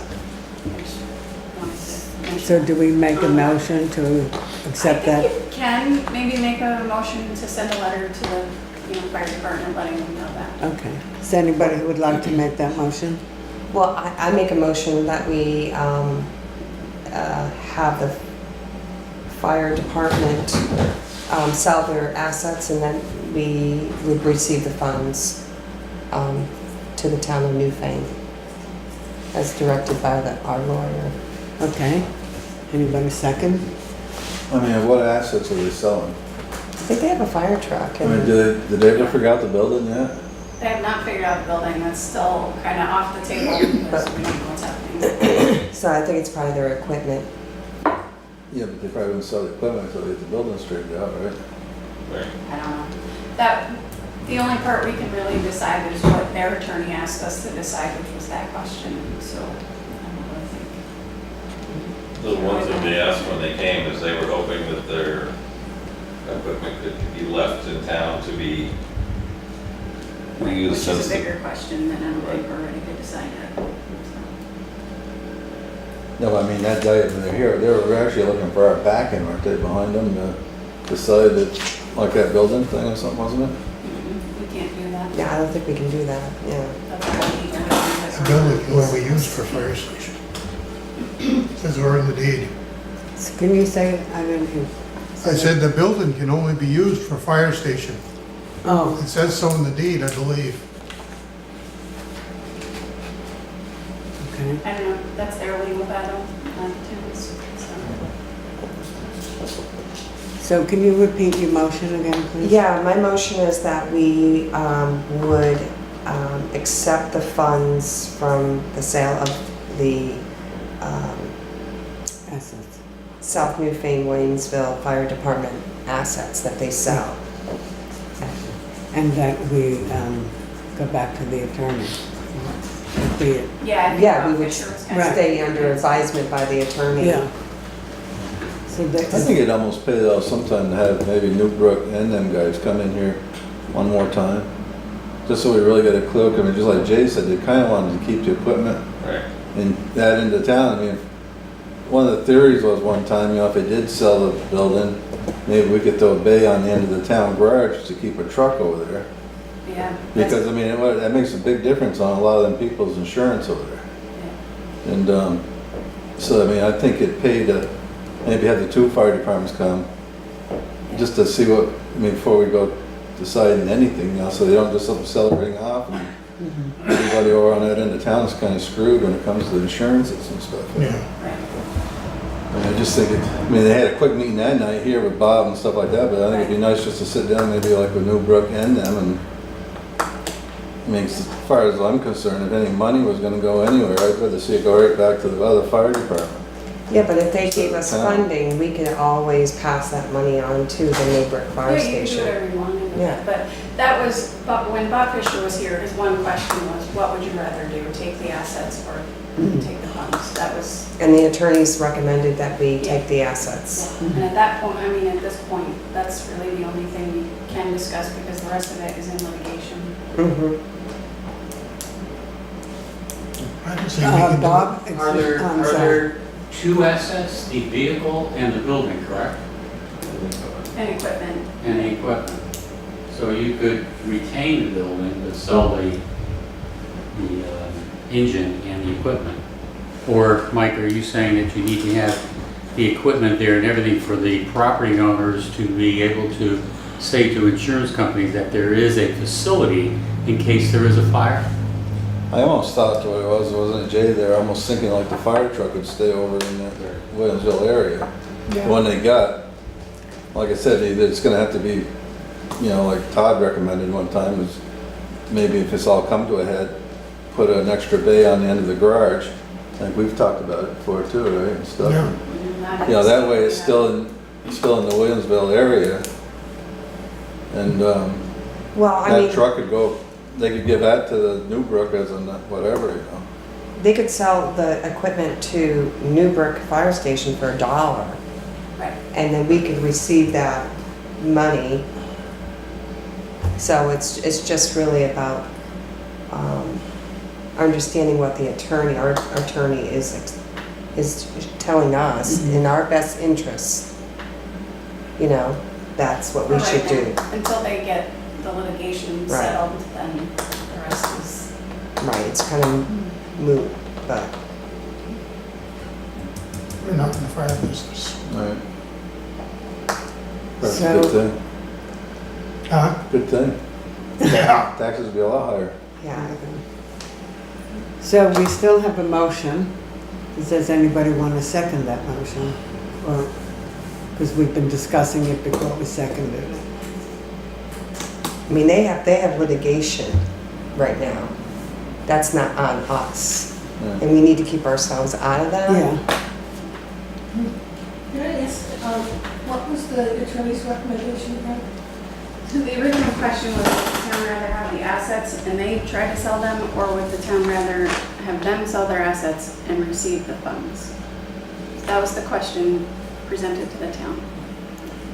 Speaker 2: I just wanted to mention.
Speaker 1: So do we make a motion to accept
Speaker 2: I
Speaker 1: that?
Speaker 2: think you can maybe make a motion to send a letter to the, fire department letting them know that.
Speaker 1: Okay. Is there anybody who would like to make that motion?
Speaker 6: Well, I make a motion that we have the fire department sell their assets, and then we would receive the funds to the town of Newfane, as directed by our lawyer.
Speaker 1: Okay. Anybody second?
Speaker 3: I mean, what assets are they selling?
Speaker 6: I think they have a fire truck.
Speaker 3: I mean,
Speaker 6: And
Speaker 3: did they ever figure out the building yet?
Speaker 2: They have not figured out the building, that's still kind of off the table because we don't know what's happening.
Speaker 6: so I think it's probably their equipment.
Speaker 3: Yeah, but they probably wouldn't sell the equipment until they get the building straightened out, right?
Speaker 2: I don't know. The only part we can really decide is what their attorney asked us to decide, which was that question, so I don't really think.
Speaker 5: The ones that they asked when they came is they were hoping that their equipment could be left in town to be
Speaker 2: Which
Speaker 5: reused.
Speaker 2: is a bigger question than I don't think we're ready to decide yet.
Speaker 3: No, I mean, that day when they're here, they were actually looking for our backing, weren't they, behind them to decide that, like that building thing or something, wasn't it?
Speaker 2: We can't do that.
Speaker 6: Yeah, I don't think we can do that, yeah.
Speaker 2: That's all we can do.
Speaker 4: the building where we use for fire station. Says we're in the deed.
Speaker 1: So can you say, I didn't hear.
Speaker 4: I said the building can only be used for fire station.
Speaker 1: Oh,
Speaker 4: It says so in the deed, I believe.
Speaker 1: okay.
Speaker 2: I don't know, that's their legal battle, not the town's, so.
Speaker 1: So can you repeat your motion again, please?
Speaker 6: Yeah, my motion is that we would accept the funds from the sale of the
Speaker 1: Assets.
Speaker 6: South Newfane Williamsville Fire Department assets that they sell.
Speaker 1: And that we go back to the attorney. The-
Speaker 2: Yeah, I think
Speaker 6: Yeah, we
Speaker 2: Bob
Speaker 6: would
Speaker 2: Fisher was kind of.
Speaker 6: stay under advisement by the attorney.
Speaker 1: Yeah. So
Speaker 3: I
Speaker 1: that,
Speaker 3: think it'd almost pay off sometime to have maybe Newbrook and them guys come in here one more time. Just so we really get a clue, I mean, just like Jay said, they kinda wanted to keep the equipment
Speaker 5: Right.
Speaker 3: and that into town. I mean, one of the theories was one time, if they did sell the building, maybe we could throw a bay on the end of the town garage to keep a truck over there.
Speaker 2: Yeah.
Speaker 3: Because, I mean, that makes a big difference on a lot of them people's insurance over there. And, so, I mean, I think it'd pay to maybe have the two fire departments come, just to see what, I mean, before we go deciding anything, so they don't just sell everything off, and everybody over on that end of town is kind of screwed when it comes to insurances and stuff.
Speaker 4: Yeah.
Speaker 2: Right.
Speaker 3: I mean, I just think I mean, they had a quick meeting that night here with Bob and stuff like that, but I think it'd be nice just to sit down, maybe like with Newbrook and them, and I mean, as far as I'm concerned, if any money was gonna go anywhere, I'd rather see it go right back to the other fire department.
Speaker 6: Yeah, but if they gave us funding, we could always pass that money on to the Newbrook Fire
Speaker 2: Yeah, you can do
Speaker 6: Station.
Speaker 2: whatever you want.
Speaker 6: Yeah.
Speaker 2: But that was, but when Bob Fisher was here, his one question was, what would you rather do, take the assets or take the funds? That was,
Speaker 6: And the attorneys recommended that we take the assets.
Speaker 2: and at that point, I mean, at this point, that's really the only thing we can discuss because the rest of it is in litigation.
Speaker 6: Mhm.
Speaker 4: I don't see we can do
Speaker 1: Bob?
Speaker 8: Are there,
Speaker 1: I'm
Speaker 8: are
Speaker 1: sorry.
Speaker 8: there two assets, the vehicle and the building, correct?
Speaker 2: And equipment.
Speaker 8: And the equipment. So you could retain the building, but sell the engine and the equipment. Or, Mike, are you saying that you need to have the equipment there and everything for the property owners to be able to say to insurance companies that there is a facility in case there is a fire?
Speaker 3: I almost thought what it was, wasn't it Jay there, almost thinking like the fire truck would stay over in that Williamsville area. The one they got, like I said, it's gonna have to be, you know, like Todd recommended one time, is maybe if it's all come to a head, put an extra bay on the end of the garage. I think we've talked about it before too, right, and stuff.
Speaker 4: Yeah.
Speaker 3: You know, that way it's still in the Williamsville area. And,
Speaker 6: Well, I
Speaker 3: that
Speaker 6: mean,
Speaker 3: truck could go, they could give that to the Newbrook as a whatever, you know.
Speaker 6: they could sell the equipment to Newbrook Fire Station for $1.
Speaker 2: Right.
Speaker 6: And then we could receive that money. So it's just really about understanding what the attorney, our attorney is telling us in our best interests. You know, that's what we
Speaker 2: Right
Speaker 6: should do.
Speaker 2: now, until they get the litigation
Speaker 6: Right.
Speaker 2: settled, then the rest is.
Speaker 6: Right, it's kind of moot, but
Speaker 4: We're not in the fire business.
Speaker 3: Right. That's a
Speaker 1: So-
Speaker 3: good thing.
Speaker 4: Huh?
Speaker 3: Good thing.
Speaker 4: Yeah.
Speaker 3: Taxes would be a lot higher.
Speaker 6: yeah.
Speaker 1: So we still have a motion. Does anybody want to second that motion? Or, because we've been discussing it before we seconded it.
Speaker 6: I mean, they have litigation right now. That's not on us.
Speaker 3: Yeah.
Speaker 6: And we need to keep ourselves out of that.
Speaker 1: Yeah,
Speaker 7: Can I ask, what was the attorney's recommendation again?
Speaker 2: So the original question was, would the town rather have the assets and they try to sell them, or would the town rather have them sell their assets and receive the funds? That was the question presented to the town.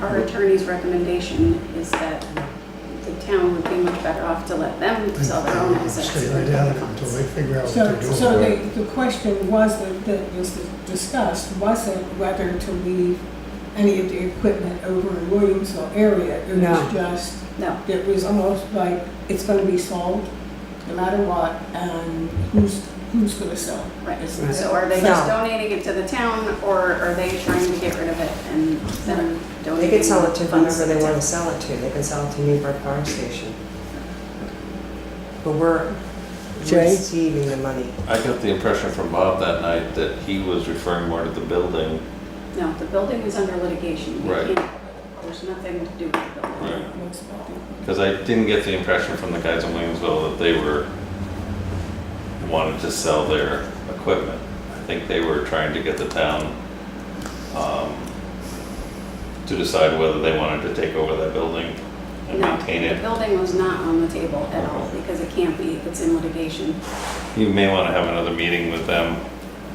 Speaker 2: Our attorney's recommendation is that the town would be much better off to let them sell their own assets.
Speaker 4: Stay
Speaker 2: and
Speaker 4: right
Speaker 2: take
Speaker 4: down
Speaker 2: the
Speaker 4: it until
Speaker 2: funds.
Speaker 4: they figure out what
Speaker 7: So,
Speaker 4: they're doing.
Speaker 7: so the question was that was discussed wasn't whether to leave any of the equipment over in Williamsville area. It
Speaker 1: No.
Speaker 7: was just,
Speaker 2: No,
Speaker 7: it was almost like it's gonna be sold no matter what, and who's gonna sell?
Speaker 2: right.
Speaker 7: It's-
Speaker 2: So are they just
Speaker 6: No.
Speaker 2: donating it to the town, or are they trying to get rid of it and then
Speaker 6: They
Speaker 2: donating?
Speaker 6: could sell it to
Speaker 2: funds
Speaker 6: whomever they
Speaker 2: the
Speaker 6: want to
Speaker 2: town?
Speaker 6: sell it to. They can sell it to Newburgh Fire Station. But we're
Speaker 1: Jay?
Speaker 6: receiving the money.
Speaker 5: I got the impression from Bob that night that he was referring more to the building.
Speaker 2: No, the building is under litigation. We
Speaker 5: Right.
Speaker 2: can't- There's nothing to do with the building.
Speaker 5: Right.
Speaker 7: What's about the-
Speaker 5: Because I didn't get the impression from the guys in Williamsville that they wanted to sell their equipment. I think they were trying to get the town to decide whether they wanted to take over that building and
Speaker 2: No,
Speaker 5: maintain
Speaker 2: the
Speaker 5: it.
Speaker 2: building was not on the table at all, because it can't be, it's in litigation.
Speaker 5: You may want to have another meeting with them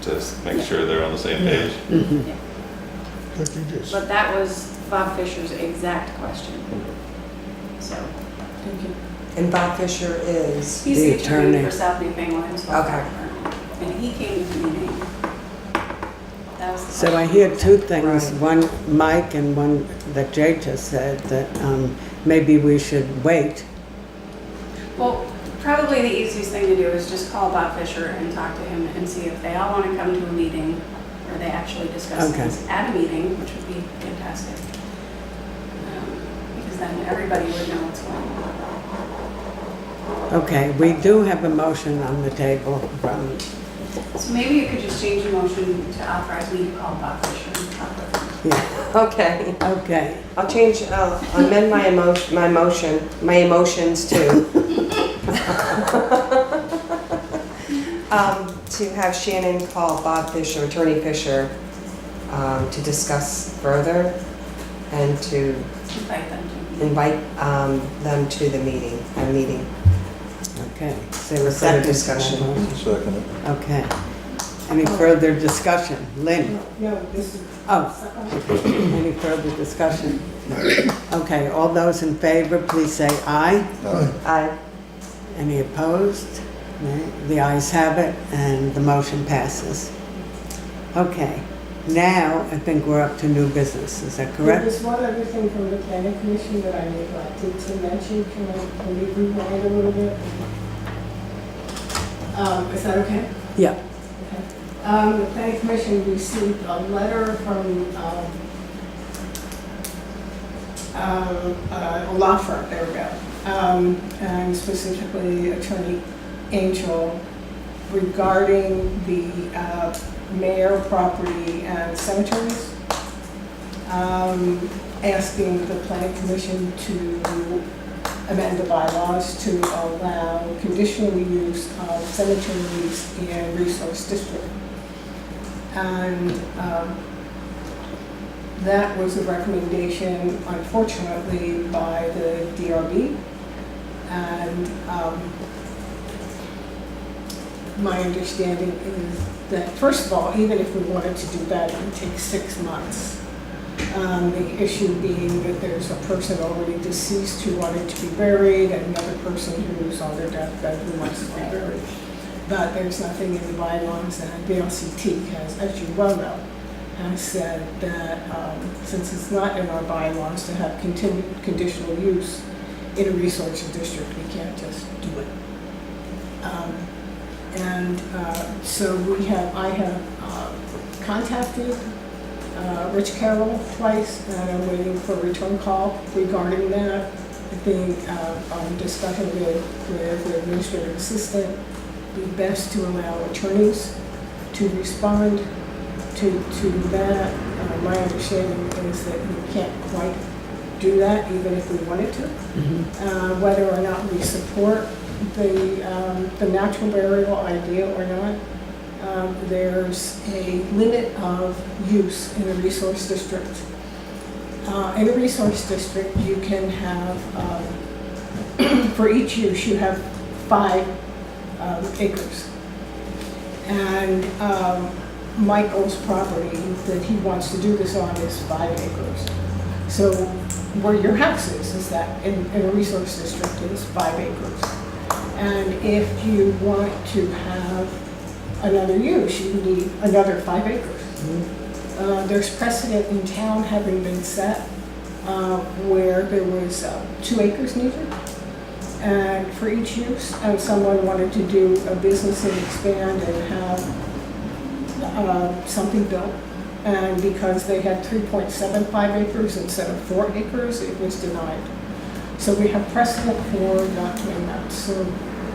Speaker 5: to make sure they're on the same page.
Speaker 4: Look, you just,
Speaker 2: But that was Bob Fisher's exact question. So,
Speaker 7: Thank you.
Speaker 6: And Bob Fisher is,
Speaker 2: he's
Speaker 1: The
Speaker 2: the attorney
Speaker 1: attorney.
Speaker 2: for South Newfane Williamsville.
Speaker 6: Okay.
Speaker 2: And he came to the meeting. That was the
Speaker 1: so I
Speaker 2: question.
Speaker 1: hear two things.
Speaker 6: Right.
Speaker 1: One, Mike, and one that Jay just said, that maybe we should wait.
Speaker 2: Well, probably the easiest thing to do is just call Bob Fisher and talk to him and see if they all want to come to a meeting where they actually discuss
Speaker 1: Okay.
Speaker 2: things at a meeting, which would be fantastic. Because then everybody would know what's going on.
Speaker 1: Okay, we do have a motion on the table from,
Speaker 2: So maybe you could just change your motion to authorize me to call Bob Fisher and talk with him.
Speaker 1: yeah,
Speaker 6: okay.
Speaker 1: okay.
Speaker 6: I'll amend my emotions to, to have Shannon call Bob Fisher, Attorney Fisher, to discuss further and to,
Speaker 2: Invite them to.
Speaker 6: invite them to the meeting, a meeting.
Speaker 1: Okay, so there was
Speaker 6: For further
Speaker 1: second.
Speaker 6: discussion.
Speaker 3: Second it.
Speaker 1: Okay. Any further discussion? Lynn?
Speaker 7: No, this is.
Speaker 1: Oh, any further discussion? Okay, all those in favor, please say aye.
Speaker 6: Aye.
Speaker 1: Any opposed? Nay. The ayes have it, and the motion passes. Okay, now I think we're up to new business, is that
Speaker 7: There
Speaker 1: correct?
Speaker 7: was one other thing from the planning commission that I neglected to mention. Can we rewind a little bit? Is that okay?
Speaker 1: Yeah.
Speaker 7: Okay. The planning commission received a letter from a law firm, there we go, and specifically Attorney Angel, regarding the mayor property and cemeteries, asking the planning commission to amend the bylaws to allow conditional use of cemeteries in resource district. And that was a recommendation, unfortunately, by the DRB. And my understanding is that, first of all, even if we wanted to do that, it would take 6 months. The issue being that there's a person already deceased who wanted to be buried, and another person who's on their deathbed who wants to be buried. But there's nothing in the bylaws, and the LCT has, as you well know, has said that since it's not in our bylaws to have continued conditional use in a resource district, we can't just do it. So I have contacted Rich Carroll twice, and I'm waiting for a return call regarding that. I think discussion with the administrative assistant, it'd be best to allow attorneys to respond to that. My understanding is that we can't quite do that, even if we wanted to. Whether or not we support the natural burial idea or not, there's a limit of use in a resource district. In a resource district, you can have, for each use, you have 5 acres. And Michael's property that he wants to do this on is 5 acres. So where your house is that in a resource district is 5 acres. And if you want to have another use, you need another 5 acres. There's precedent in town having been set where there was 2 acres needed. And for each use, someone wanted to do a business and expand and have something built. And because they had 3.75 acres instead of 4 acres, it was denied. So we have precedent for not doing that. So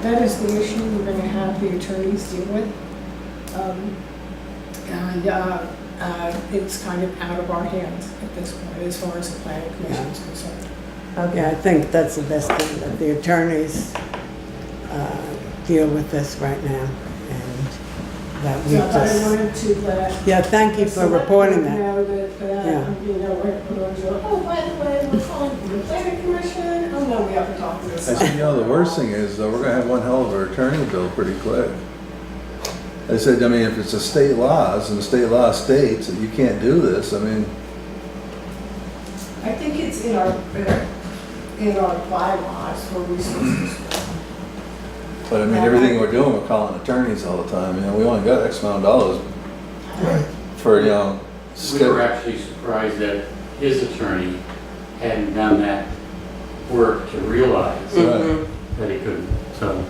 Speaker 7: that is the issue we're going to have the attorneys deal with. It's kind of out of our hands at this point as far as the planning commission is concerned.
Speaker 1: Yeah, I think that's the best thing, that the attorneys deal with this right now, and that we
Speaker 7: So I
Speaker 1: just,
Speaker 7: wanted to let.
Speaker 1: yeah, thank you for reporting that.
Speaker 7: Know that,
Speaker 1: Yeah.
Speaker 7: you know, oh, by the way, we're calling from the planning commission. Oh, no, we haven't talked to this.
Speaker 3: I said, the worst thing is, we're gonna have one hell of an attorney bill pretty quick. I said, I mean, if it's a state laws, and the state law states that you can't do this, I mean,
Speaker 7: I think it's in our bylaws for resources.
Speaker 3: but I mean, everything we're doing, we're calling attorneys all the time, you know, we only got X amount of dollars
Speaker 4: Right.
Speaker 3: for, you know,
Speaker 8: We were actually surprised that his attorney hadn't done that work to realize
Speaker 3: Right.
Speaker 8: that he couldn't, so.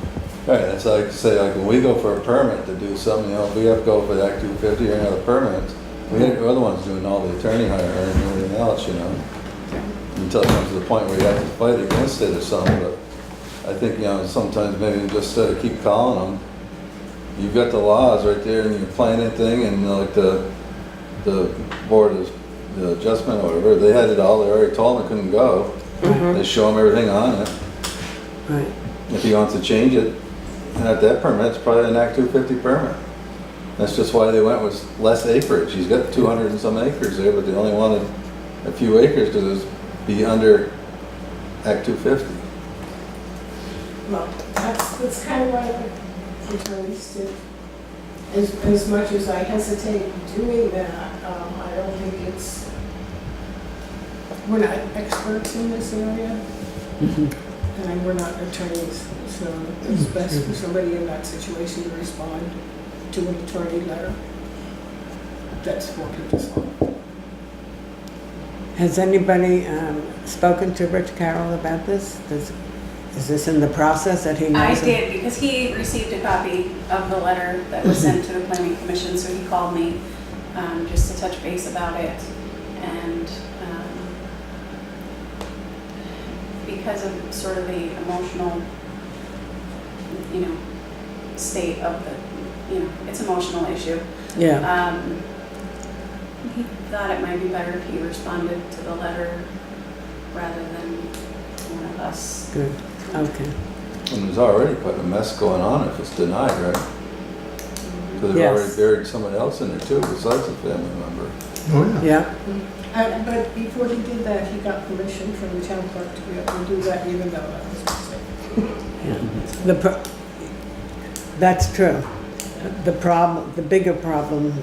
Speaker 3: Right, it's like, say, like, when we go for a permit to do something, you know, if we have to go for the Act 250 or another permit, we're the other ones doing all the attorney hire and everything else, you know? Until it comes to the point where you have to fight against it or something, but I think, you know, sometimes maybe just keep calling them. You've got the laws right there and your planning thing, and like the board of the adjustment or whatever, they had it all, they already told them they couldn't go. They show them everything on it.
Speaker 1: Right.
Speaker 3: If he wants to change it, and at that permit, it's probably an Act 250 permit. That's just why they went with less acreage. He's got 200 and some acres there, but they only wanted a few acres because it was be under Act 250.
Speaker 7: Well, that's kind of what attorneys do. As much as I hesitate doing that, I don't think it's, we're not experts in this area. And we're not attorneys, so it's best for somebody in that situation to respond to an attorney letter. That's for people's law.
Speaker 1: Has anybody spoken to Rich Carroll about this? Is this in the process that he knows?
Speaker 2: I did, because he received a copy of the letter that was sent to the planning commission, so he called me just to touch base about it. And because of sort of the emotional, state of the, it's an emotional issue.
Speaker 1: Yeah,
Speaker 2: He thought it might be better if he responded to the letter rather than one of us.
Speaker 1: good, okay.
Speaker 3: And there's already quite a mess going on if it's denied, right? Because they've already
Speaker 1: Yes.
Speaker 3: buried someone else in there too, besides a family member.
Speaker 4: Oh, yeah.
Speaker 1: Yeah,
Speaker 7: But before he did that, he got permission from the town clerk to be able to do that, even though that was a mistake.
Speaker 1: that's true. The bigger problem,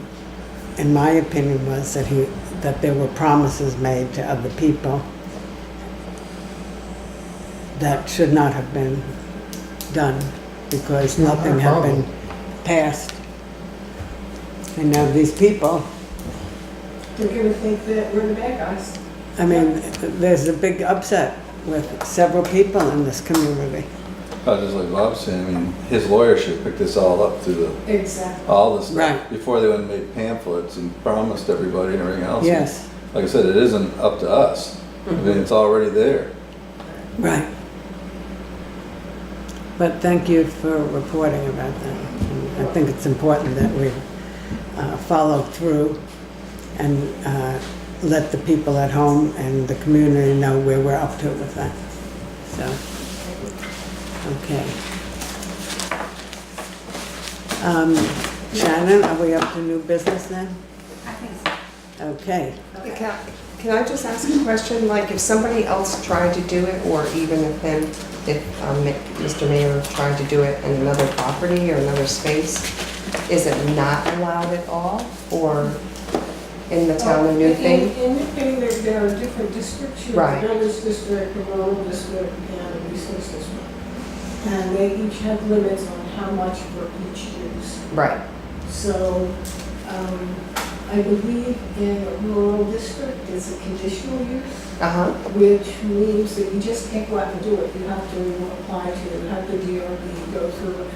Speaker 1: in my opinion, was that there were promises made to other people that should not have been done because
Speaker 4: Not
Speaker 1: nothing
Speaker 4: our
Speaker 1: had
Speaker 4: problem.
Speaker 1: been passed. And now these people,
Speaker 7: They're gonna think that we're the bad guys.
Speaker 1: I mean, there's a big upset with several people in this community.
Speaker 3: Just like Bob's saying, I mean, his lawyer should pick this all up through
Speaker 7: Exactly.
Speaker 3: all this stuff
Speaker 1: Right.
Speaker 3: before they went and made pamphlets and promised everybody and everything else.
Speaker 1: Yes,
Speaker 3: Like I said, it isn't up to us. I mean, it's already there.
Speaker 1: right. But thank you for reporting about that. And I think it's important that we follow through and let the people at home and the community know where we're up to with that. So, okay. Shannon, are we up to new business then?
Speaker 2: I think so.
Speaker 1: Okay.
Speaker 6: Can I just ask a question? Like, if somebody else tried to do it, or even if Mr. Mayor tried to do it in another property or another space, is it not allowed at all, or in the town of Newfane?
Speaker 7: In Newfane, there are different districts. You have
Speaker 6: Right.
Speaker 7: the village district, the rural district, and the resource district. And they each have limits on how much for each use.
Speaker 6: Right,
Speaker 7: So, I believe in the rural district, it's a conditional use,
Speaker 6: uh-huh,
Speaker 7: which means that you just can't go out and do it. You have to apply to, have the DRB go through,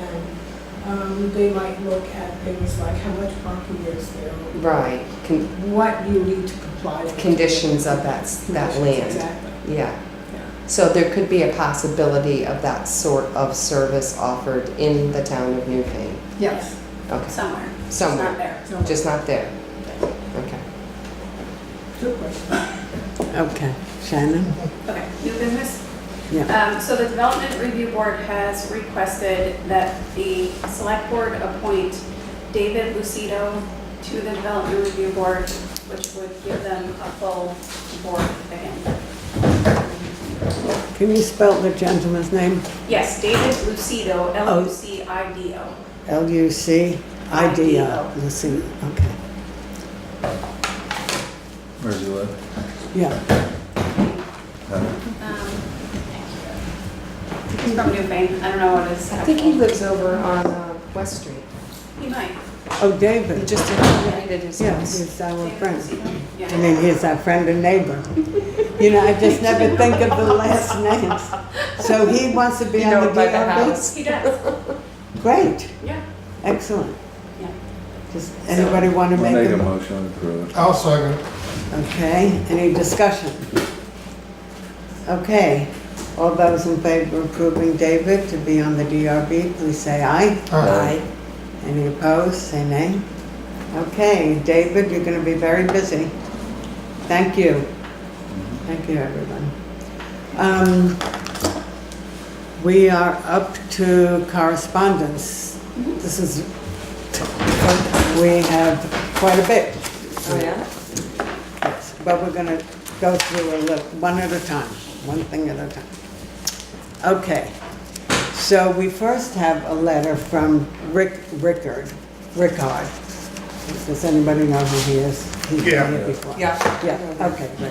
Speaker 7: and they might look at things like how much parking is there.
Speaker 6: right.
Speaker 7: What you need to comply with.
Speaker 6: Conditions of that land.
Speaker 7: Exactly.
Speaker 6: Yeah.
Speaker 7: Yeah.
Speaker 6: So there could be a possibility of that sort of service offered in the town of Newfane?
Speaker 7: Yes.
Speaker 6: Okay,
Speaker 2: Somewhere. It's
Speaker 6: Somewhere.
Speaker 2: not there.
Speaker 6: just not there? Okay.
Speaker 7: Good question.
Speaker 1: Okay. Shannon?
Speaker 2: Okay, new business?
Speaker 1: Yeah.
Speaker 2: So the Development Review Board has requested that the Select Board appoint David Lucido to the Development Review Board, which would give them a full board again.
Speaker 1: Can you spell the gentleman's name?
Speaker 2: Yes, David Lucido, Lucido.
Speaker 1: L-U-C-I-D-O. Lucido, okay.
Speaker 3: Where's he live?
Speaker 1: Yeah,
Speaker 2: He's from Newfane. I don't know what his.
Speaker 6: I think he lives over on West Street.
Speaker 2: He might.
Speaker 1: oh,
Speaker 6: He
Speaker 1: David.
Speaker 6: just inaugurated his
Speaker 1: Yeah,
Speaker 6: house.
Speaker 1: he's our
Speaker 2: David
Speaker 1: friend.
Speaker 2: Lucido. Yeah.
Speaker 1: I mean, he's our friend and neighbor. You know, I just never think of the last names. So he wants to be
Speaker 6: You
Speaker 1: on
Speaker 6: know
Speaker 1: the
Speaker 6: it by the
Speaker 1: DRB?
Speaker 6: house.
Speaker 2: He does.
Speaker 1: Great,
Speaker 2: Yeah.
Speaker 1: excellent.
Speaker 2: Yeah.
Speaker 1: Does anybody want to
Speaker 3: We'll
Speaker 1: make
Speaker 3: make
Speaker 1: a
Speaker 3: a motion to approve it.
Speaker 4: I'll second it.
Speaker 1: Okay, any discussion? Okay, all those in favor of approving David to be on the DRB, please say aye.
Speaker 4: Aye.
Speaker 1: Any opposed, say nay. Okay, David, you're going to be very busy. Thank you. Thank you, everyone. We are up to correspondence. This is, we have quite a bit.
Speaker 6: Oh, yeah?
Speaker 1: Yes, but we're going to go through a little, one at a time, one thing at a time. Okay, so we first have a letter from Rickard. Does anybody know who he is? He's been
Speaker 4: Yeah.
Speaker 1: here before.
Speaker 6: Yeah.
Speaker 1: Yeah, okay, great.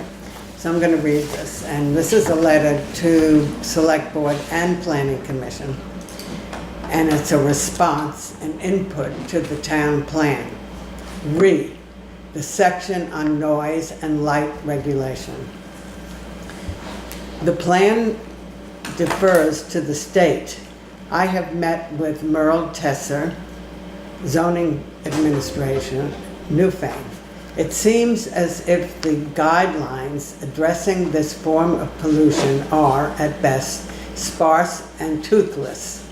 Speaker 1: So I'm gonna read this, and this is a letter to Select Board and Planning Commission. And it's a response and input to the town plan. The section on noise and light regulation. The plan defers to the state. I have met with Merle Tesser, zoning administration, Newfane. It seems as if the guidelines addressing this form of pollution are, at best, sparse and toothless.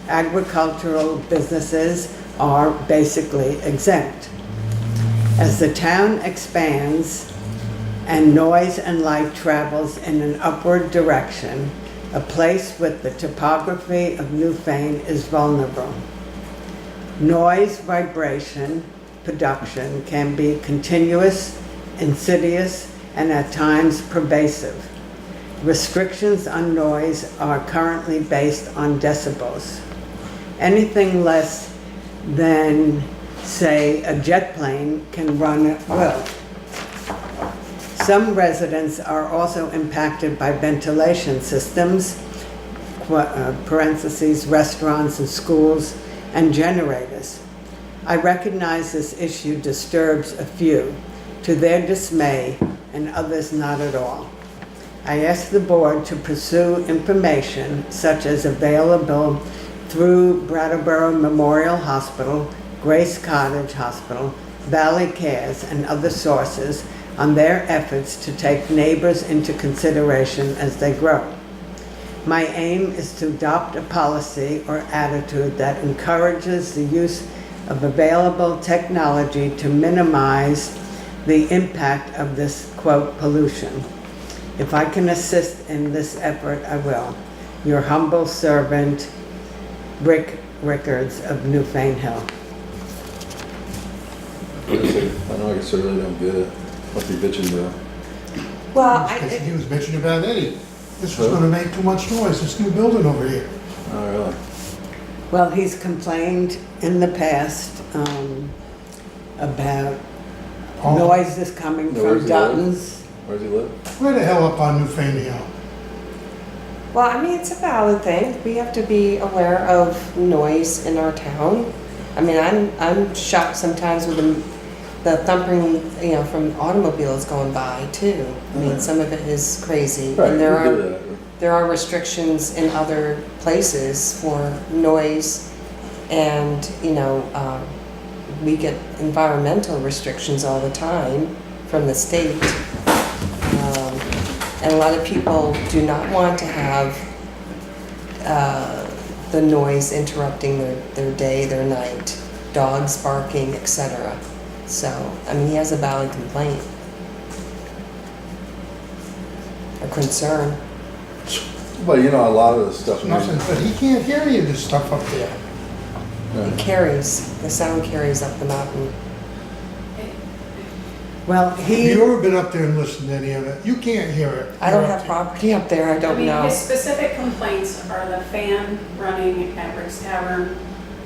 Speaker 1: Agricultural businesses are basically exempt. As the town expands and noise and light travels in an upward direction, a place with the topography of Newfane is vulnerable. Noise, vibration, production can be continuous, insidious, and at times pervasive. Restrictions on noise are currently based on decibels. Anything less than, say, a jet plane can run at will. Some residents are also impacted by ventilation systems, parentheses, restaurants and schools, and generators. I recognize this issue disturbs a few, to their dismay, and others not at all. I ask the board to pursue information such as available through Brattleboro Memorial Hospital, Grace Cottage Hospital, Valley Cares, and other sources on their efforts to take neighbors into consideration as they grow. My aim is to adopt a policy or attitude that encourages the use of available technology to minimize the impact of this, quote, pollution. If I can assist in this effort, I will. Your humble servant, Rick Rickards of Newfane Hill.
Speaker 3: I know I certainly don't get it. What's he bitching about?
Speaker 6: Well,
Speaker 4: He was bitching about Eddie. This was gonna make too much noise, this new building over here.
Speaker 3: Oh, really?
Speaker 1: Well, he's complained in the past about
Speaker 4: Oh.
Speaker 1: noises coming
Speaker 3: Now, where's
Speaker 1: from
Speaker 3: he live?
Speaker 1: Dutton's.
Speaker 3: Where does he live?
Speaker 4: Where the hell up on Newfane Hill?
Speaker 6: well, I mean, it's a valid thing. We have to be aware of noise in our town. I mean, I'm shocked sometimes with the thumping, you know, from automobiles going by too. I mean, some of it is crazy.
Speaker 3: Right,
Speaker 6: And
Speaker 3: we do that.
Speaker 6: there are restrictions in other places for noise, and you know, we get environmental restrictions all the time from the state, and a lot of people do not want to have the noise interrupting their day, their night, dogs barking, etc. So, I mean, he has a valid complaint or concern.
Speaker 3: Well, you know, a lot of the stuff.
Speaker 4: Nothing, but he can't hear any of this stuff up there.
Speaker 6: It carries, the sound carries up the mountain.
Speaker 1: Well,
Speaker 4: Have
Speaker 1: he,
Speaker 4: you ever been up there and listened to any of it? You can't hear it.
Speaker 6: I don't have property up there, I
Speaker 2: I
Speaker 6: don't
Speaker 2: mean,
Speaker 6: know.
Speaker 2: his specific complaints are the fan running at Rick's Tavern,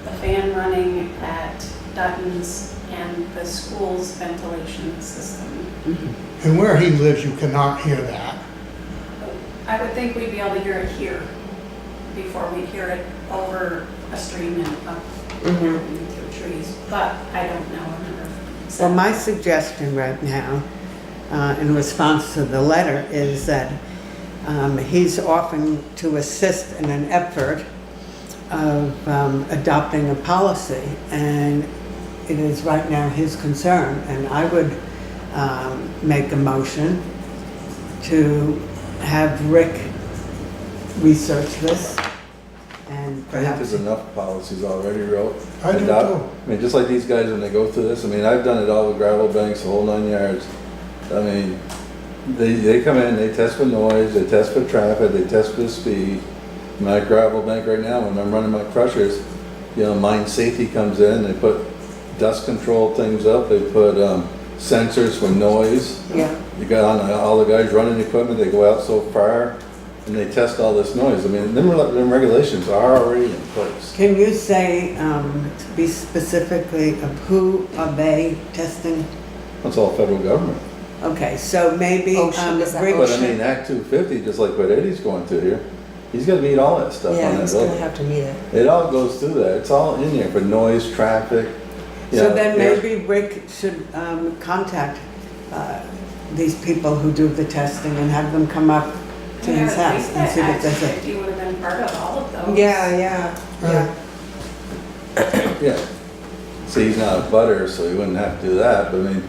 Speaker 2: the fan running at Dutton's, and the school's ventilation system.
Speaker 4: And where he lives, you cannot hear that.
Speaker 2: I would think we'd be able to hear it here before we'd hear it over a stream and up
Speaker 6: Mhm.
Speaker 2: through trees, but I don't know. I've never
Speaker 1: well, my suggestion right now, in response to the letter, is that he's offering to assist in an effort of adopting a policy, and it is right now his concern, and I would make a motion to have Rick research this, and
Speaker 3: I think
Speaker 1: perhaps,
Speaker 3: there's enough policies already wrote.
Speaker 4: I do
Speaker 3: Adopt-
Speaker 4: too.
Speaker 3: I mean, just like these guys when they go through this, I mean, I've done it all with gravel banks, the whole 9 yards. I mean, they come in, they test for noise, they test for traffic, they test for speed. My gravel bank right now, when I'm running my crushers, you know, mine safety comes in, they put dust control things up, they put sensors for noise.
Speaker 6: Yeah,
Speaker 3: You got on all the guys running equipment, they go out so far and they test all this noise. I mean, them regulations are already in place.
Speaker 1: Can you say, be specifically of who are they testing?
Speaker 3: That's all federal government.
Speaker 1: Okay, so maybe,
Speaker 6: Oh, is that
Speaker 1: Rick
Speaker 3: But I
Speaker 1: should-
Speaker 3: mean, Act 250, just like what Eddie's going through here, he's gonna meet all that stuff
Speaker 6: Yeah,
Speaker 3: on that
Speaker 6: he's gonna
Speaker 3: building.
Speaker 6: have to meet it.
Speaker 3: It all goes through that. It's all in there for noise, traffic. you
Speaker 1: So
Speaker 3: know,
Speaker 1: then
Speaker 3: air-
Speaker 1: maybe Rick should contact these people who do the testing and have them come up to his
Speaker 2: Yeah, I
Speaker 1: house
Speaker 2: think
Speaker 1: and see
Speaker 2: that
Speaker 1: what they
Speaker 2: Act
Speaker 1: say.
Speaker 2: 250 would have been part of all of those.
Speaker 6: Yeah.
Speaker 3: Yeah. See, he's not a butter, so he wouldn't have to do that, but I mean,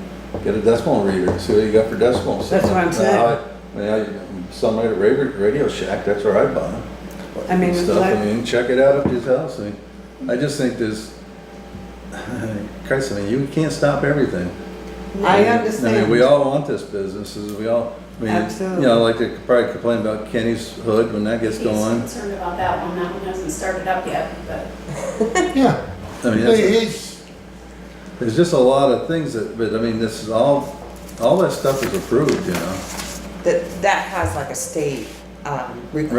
Speaker 3: get a decimal reader, see what you got for decimals.
Speaker 1: That's what I'm saying.
Speaker 3: Somebody at Radio Shack, that's where I bought them.
Speaker 1: I mean,
Speaker 3: Stuff,
Speaker 1: like-
Speaker 3: I mean, check it out at his house. I just think there's, Christ, I mean, you can't stop everything.
Speaker 1: I
Speaker 3: I
Speaker 1: understand.
Speaker 3: mean, we all want this business, we all, I mean,
Speaker 1: Absolutely.
Speaker 3: you know, like they could probably complain about Kenny's hood when that gets
Speaker 2: He's
Speaker 3: going.
Speaker 2: concerned about that one. That one hasn't started up yet, but
Speaker 4: Yeah,
Speaker 3: I mean, that's,
Speaker 4: it's,
Speaker 3: there's just a lot of things that, but I mean, this is all that stuff is approved, you know?
Speaker 6: That has like a state requirement.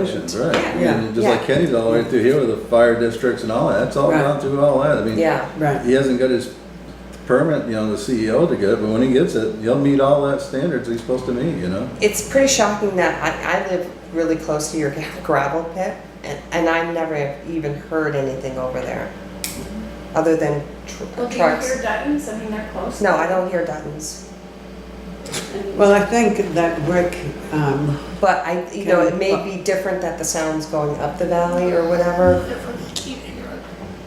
Speaker 3: Regulations, right?
Speaker 6: Yeah.
Speaker 3: And just like Kenny's all the way through here with the fire districts and all that, that's all
Speaker 1: Right.
Speaker 3: gone through all that. I mean,
Speaker 6: Yeah,
Speaker 1: Right.
Speaker 3: he hasn't got his permit, you know, the CEO to get it, but when he gets it, he'll meet all that standards he's supposed to meet, you know?
Speaker 6: it's pretty shocking that I live really close to your gravel pit, and I never have even heard anything over there, other than
Speaker 2: well, do you
Speaker 6: trucks.
Speaker 2: hear Duttons? I mean, they're close.
Speaker 6: No, I don't hear Duttons.
Speaker 2: And
Speaker 1: Well, I think that Rick,
Speaker 6: But it may be different that the sound's going up the valley or whatever.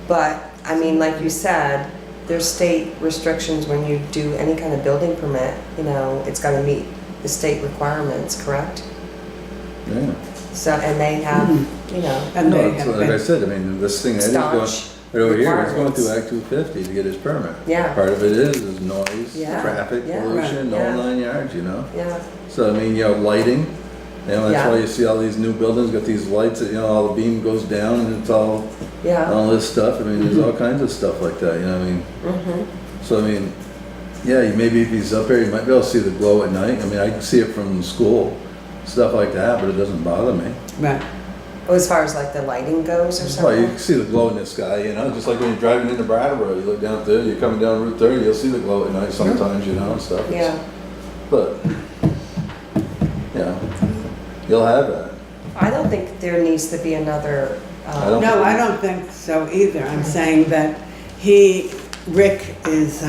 Speaker 6: But, I mean, like you said, there's state restrictions when you do any kind of building permit, it's gotta meet the state requirements, correct?
Speaker 3: Yeah.
Speaker 6: So, and they have,
Speaker 1: and
Speaker 3: No,
Speaker 1: they
Speaker 3: it's
Speaker 1: have
Speaker 3: like I
Speaker 1: been,
Speaker 3: said, I mean, this thing that he's going,
Speaker 6: staunch
Speaker 3: right over here, he's going through
Speaker 6: requirements.
Speaker 3: Act 250 to get his permit.
Speaker 6: Yeah.
Speaker 3: Part of it is noise,
Speaker 6: Yeah.
Speaker 3: traffic,
Speaker 6: Yeah.
Speaker 3: pollution, the
Speaker 6: Yeah.
Speaker 3: whole 9 yards, you know?
Speaker 6: Yeah,
Speaker 3: So, I mean, you have lighting, that's
Speaker 6: Yeah.
Speaker 3: why you see all these new buildings, got these lights that, all the beam goes down and it's all
Speaker 6: yeah.
Speaker 3: this stuff. I mean, there's all kinds of stuff like that, you know what I mean?
Speaker 6: Mm-hmm.
Speaker 3: So, I mean, yeah, maybe if he's up there, you might be able to see the glow at night. I mean, I can see it from school, stuff like that, but it doesn't bother me.
Speaker 1: right.
Speaker 6: As far as like the lighting goes or
Speaker 3: Well, you
Speaker 6: something?
Speaker 3: can see the glow in the sky, just like when you're driving into Brattleboro, you look down there, you're coming down Route 30, you'll see the glow at night sometimes, and stuff.
Speaker 6: Yeah.
Speaker 3: But, you'll have that.
Speaker 6: I don't think there needs to be another,
Speaker 3: I don't-
Speaker 1: No, I don't think so either. I'm saying that Rick is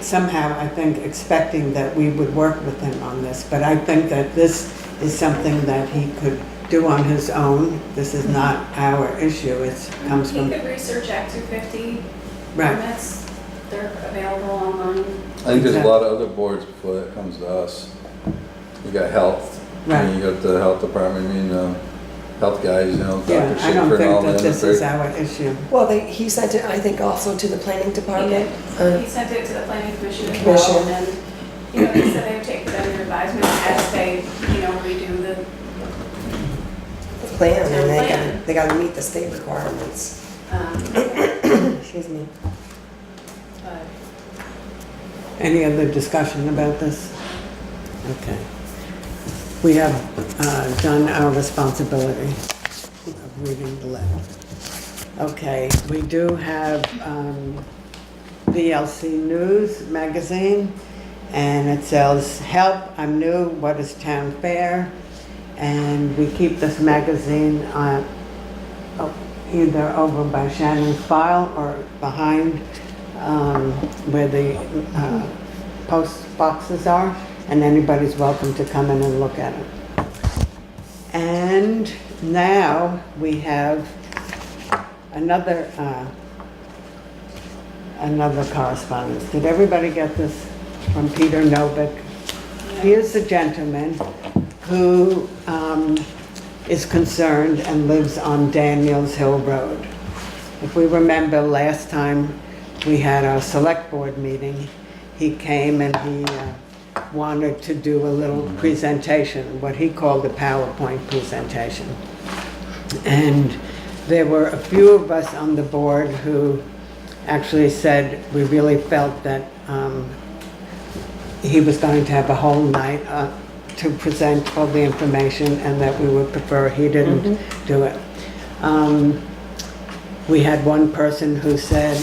Speaker 1: somehow, I think, expecting that we would work with him on this. But I think that this is something that he could do on his own. This is not our issue. It comes
Speaker 2: he
Speaker 1: from,
Speaker 2: could research Act 250
Speaker 1: right,
Speaker 2: permits. They're available online.
Speaker 3: I think there's a lot of other boards before that comes to us. You got health,
Speaker 1: right.
Speaker 3: you got the health department, health guys, Dr.
Speaker 1: Yeah, I don't
Speaker 3: Schaefer and all
Speaker 1: think
Speaker 3: that.
Speaker 1: that this is our issue.
Speaker 6: well, he sent it, I think, also to the planning department. or-
Speaker 2: He sent it to the planning commission as
Speaker 6: Commission.
Speaker 2: well, and then, they said they would take it under advisement as they, redo the,
Speaker 6: Plan, and
Speaker 2: Plan.
Speaker 6: they gotta meet the state requirements. Excuse me.
Speaker 2: but
Speaker 1: Any other discussion about this? Okay. We have done our responsibility of reading the letter. Okay, we do have VLC News magazine, and it says, "Help, I'm new, what is town fair?" And we keep this magazine either over by Shannon's file or behind where the post boxes are, and anybody's welcome to come in and look at it. And now we have another correspondence. Did everybody get this from Peter Novick? He is a gentleman who is concerned and lives on Daniels Hill Road. If we remember last time we had our select board meeting, he came and he wanted to do a little presentation, what he called a PowerPoint presentation. And there were a few of us on the board who actually said we really felt that he was going to have a whole night to present all the information and that we would prefer he didn't do it. We had one person who said,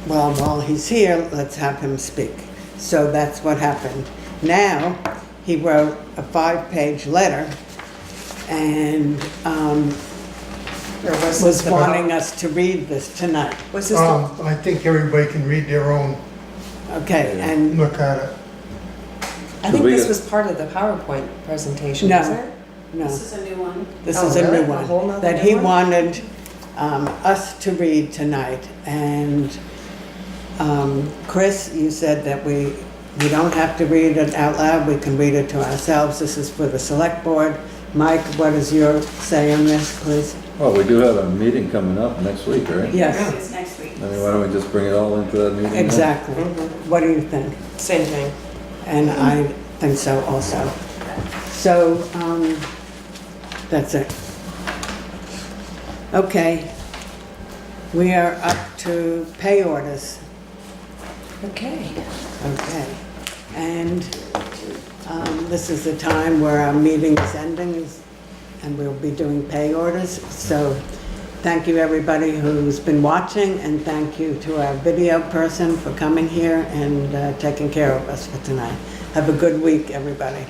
Speaker 1: well, while he's here, let's have him speak. So that's what happened. Now, he wrote a 5-page letter and
Speaker 6: Or was
Speaker 1: was
Speaker 6: this
Speaker 1: wanting us to read this tonight.
Speaker 6: Was this the,
Speaker 4: I think everybody can read their own,
Speaker 1: Okay, and
Speaker 4: look at it.
Speaker 6: I think
Speaker 3: we
Speaker 6: this
Speaker 3: get-
Speaker 6: was part of the PowerPoint presentation,
Speaker 1: No.
Speaker 6: wasn't it?
Speaker 1: no,
Speaker 2: This is a new one.
Speaker 1: this
Speaker 6: Oh,
Speaker 1: is a
Speaker 6: really?
Speaker 1: new
Speaker 6: A whole
Speaker 1: one
Speaker 6: nother
Speaker 1: that
Speaker 6: new
Speaker 1: he
Speaker 6: one?
Speaker 1: wanted us to read tonight. And Chris, you said that we don't have to read it out loud, we can read it to ourselves. This is for the select board. Mike, what is your say on this, please?
Speaker 3: Well, we do have a meeting coming up next week, right?
Speaker 1: Yes,
Speaker 2: It's next week.
Speaker 3: I mean, why don't we just bring it all into that meeting? then?
Speaker 1: exactly. What do you think?
Speaker 6: Same thing.
Speaker 1: And I think so also. So, that's it. Okay. We are up to pay orders.
Speaker 6: Okay.
Speaker 1: Okay. And this is the time where our meeting is ending and we'll be doing pay orders. So thank you everybody who's been watching and thank you to our video person for coming here and taking care of us for tonight. Have a good week, everybody.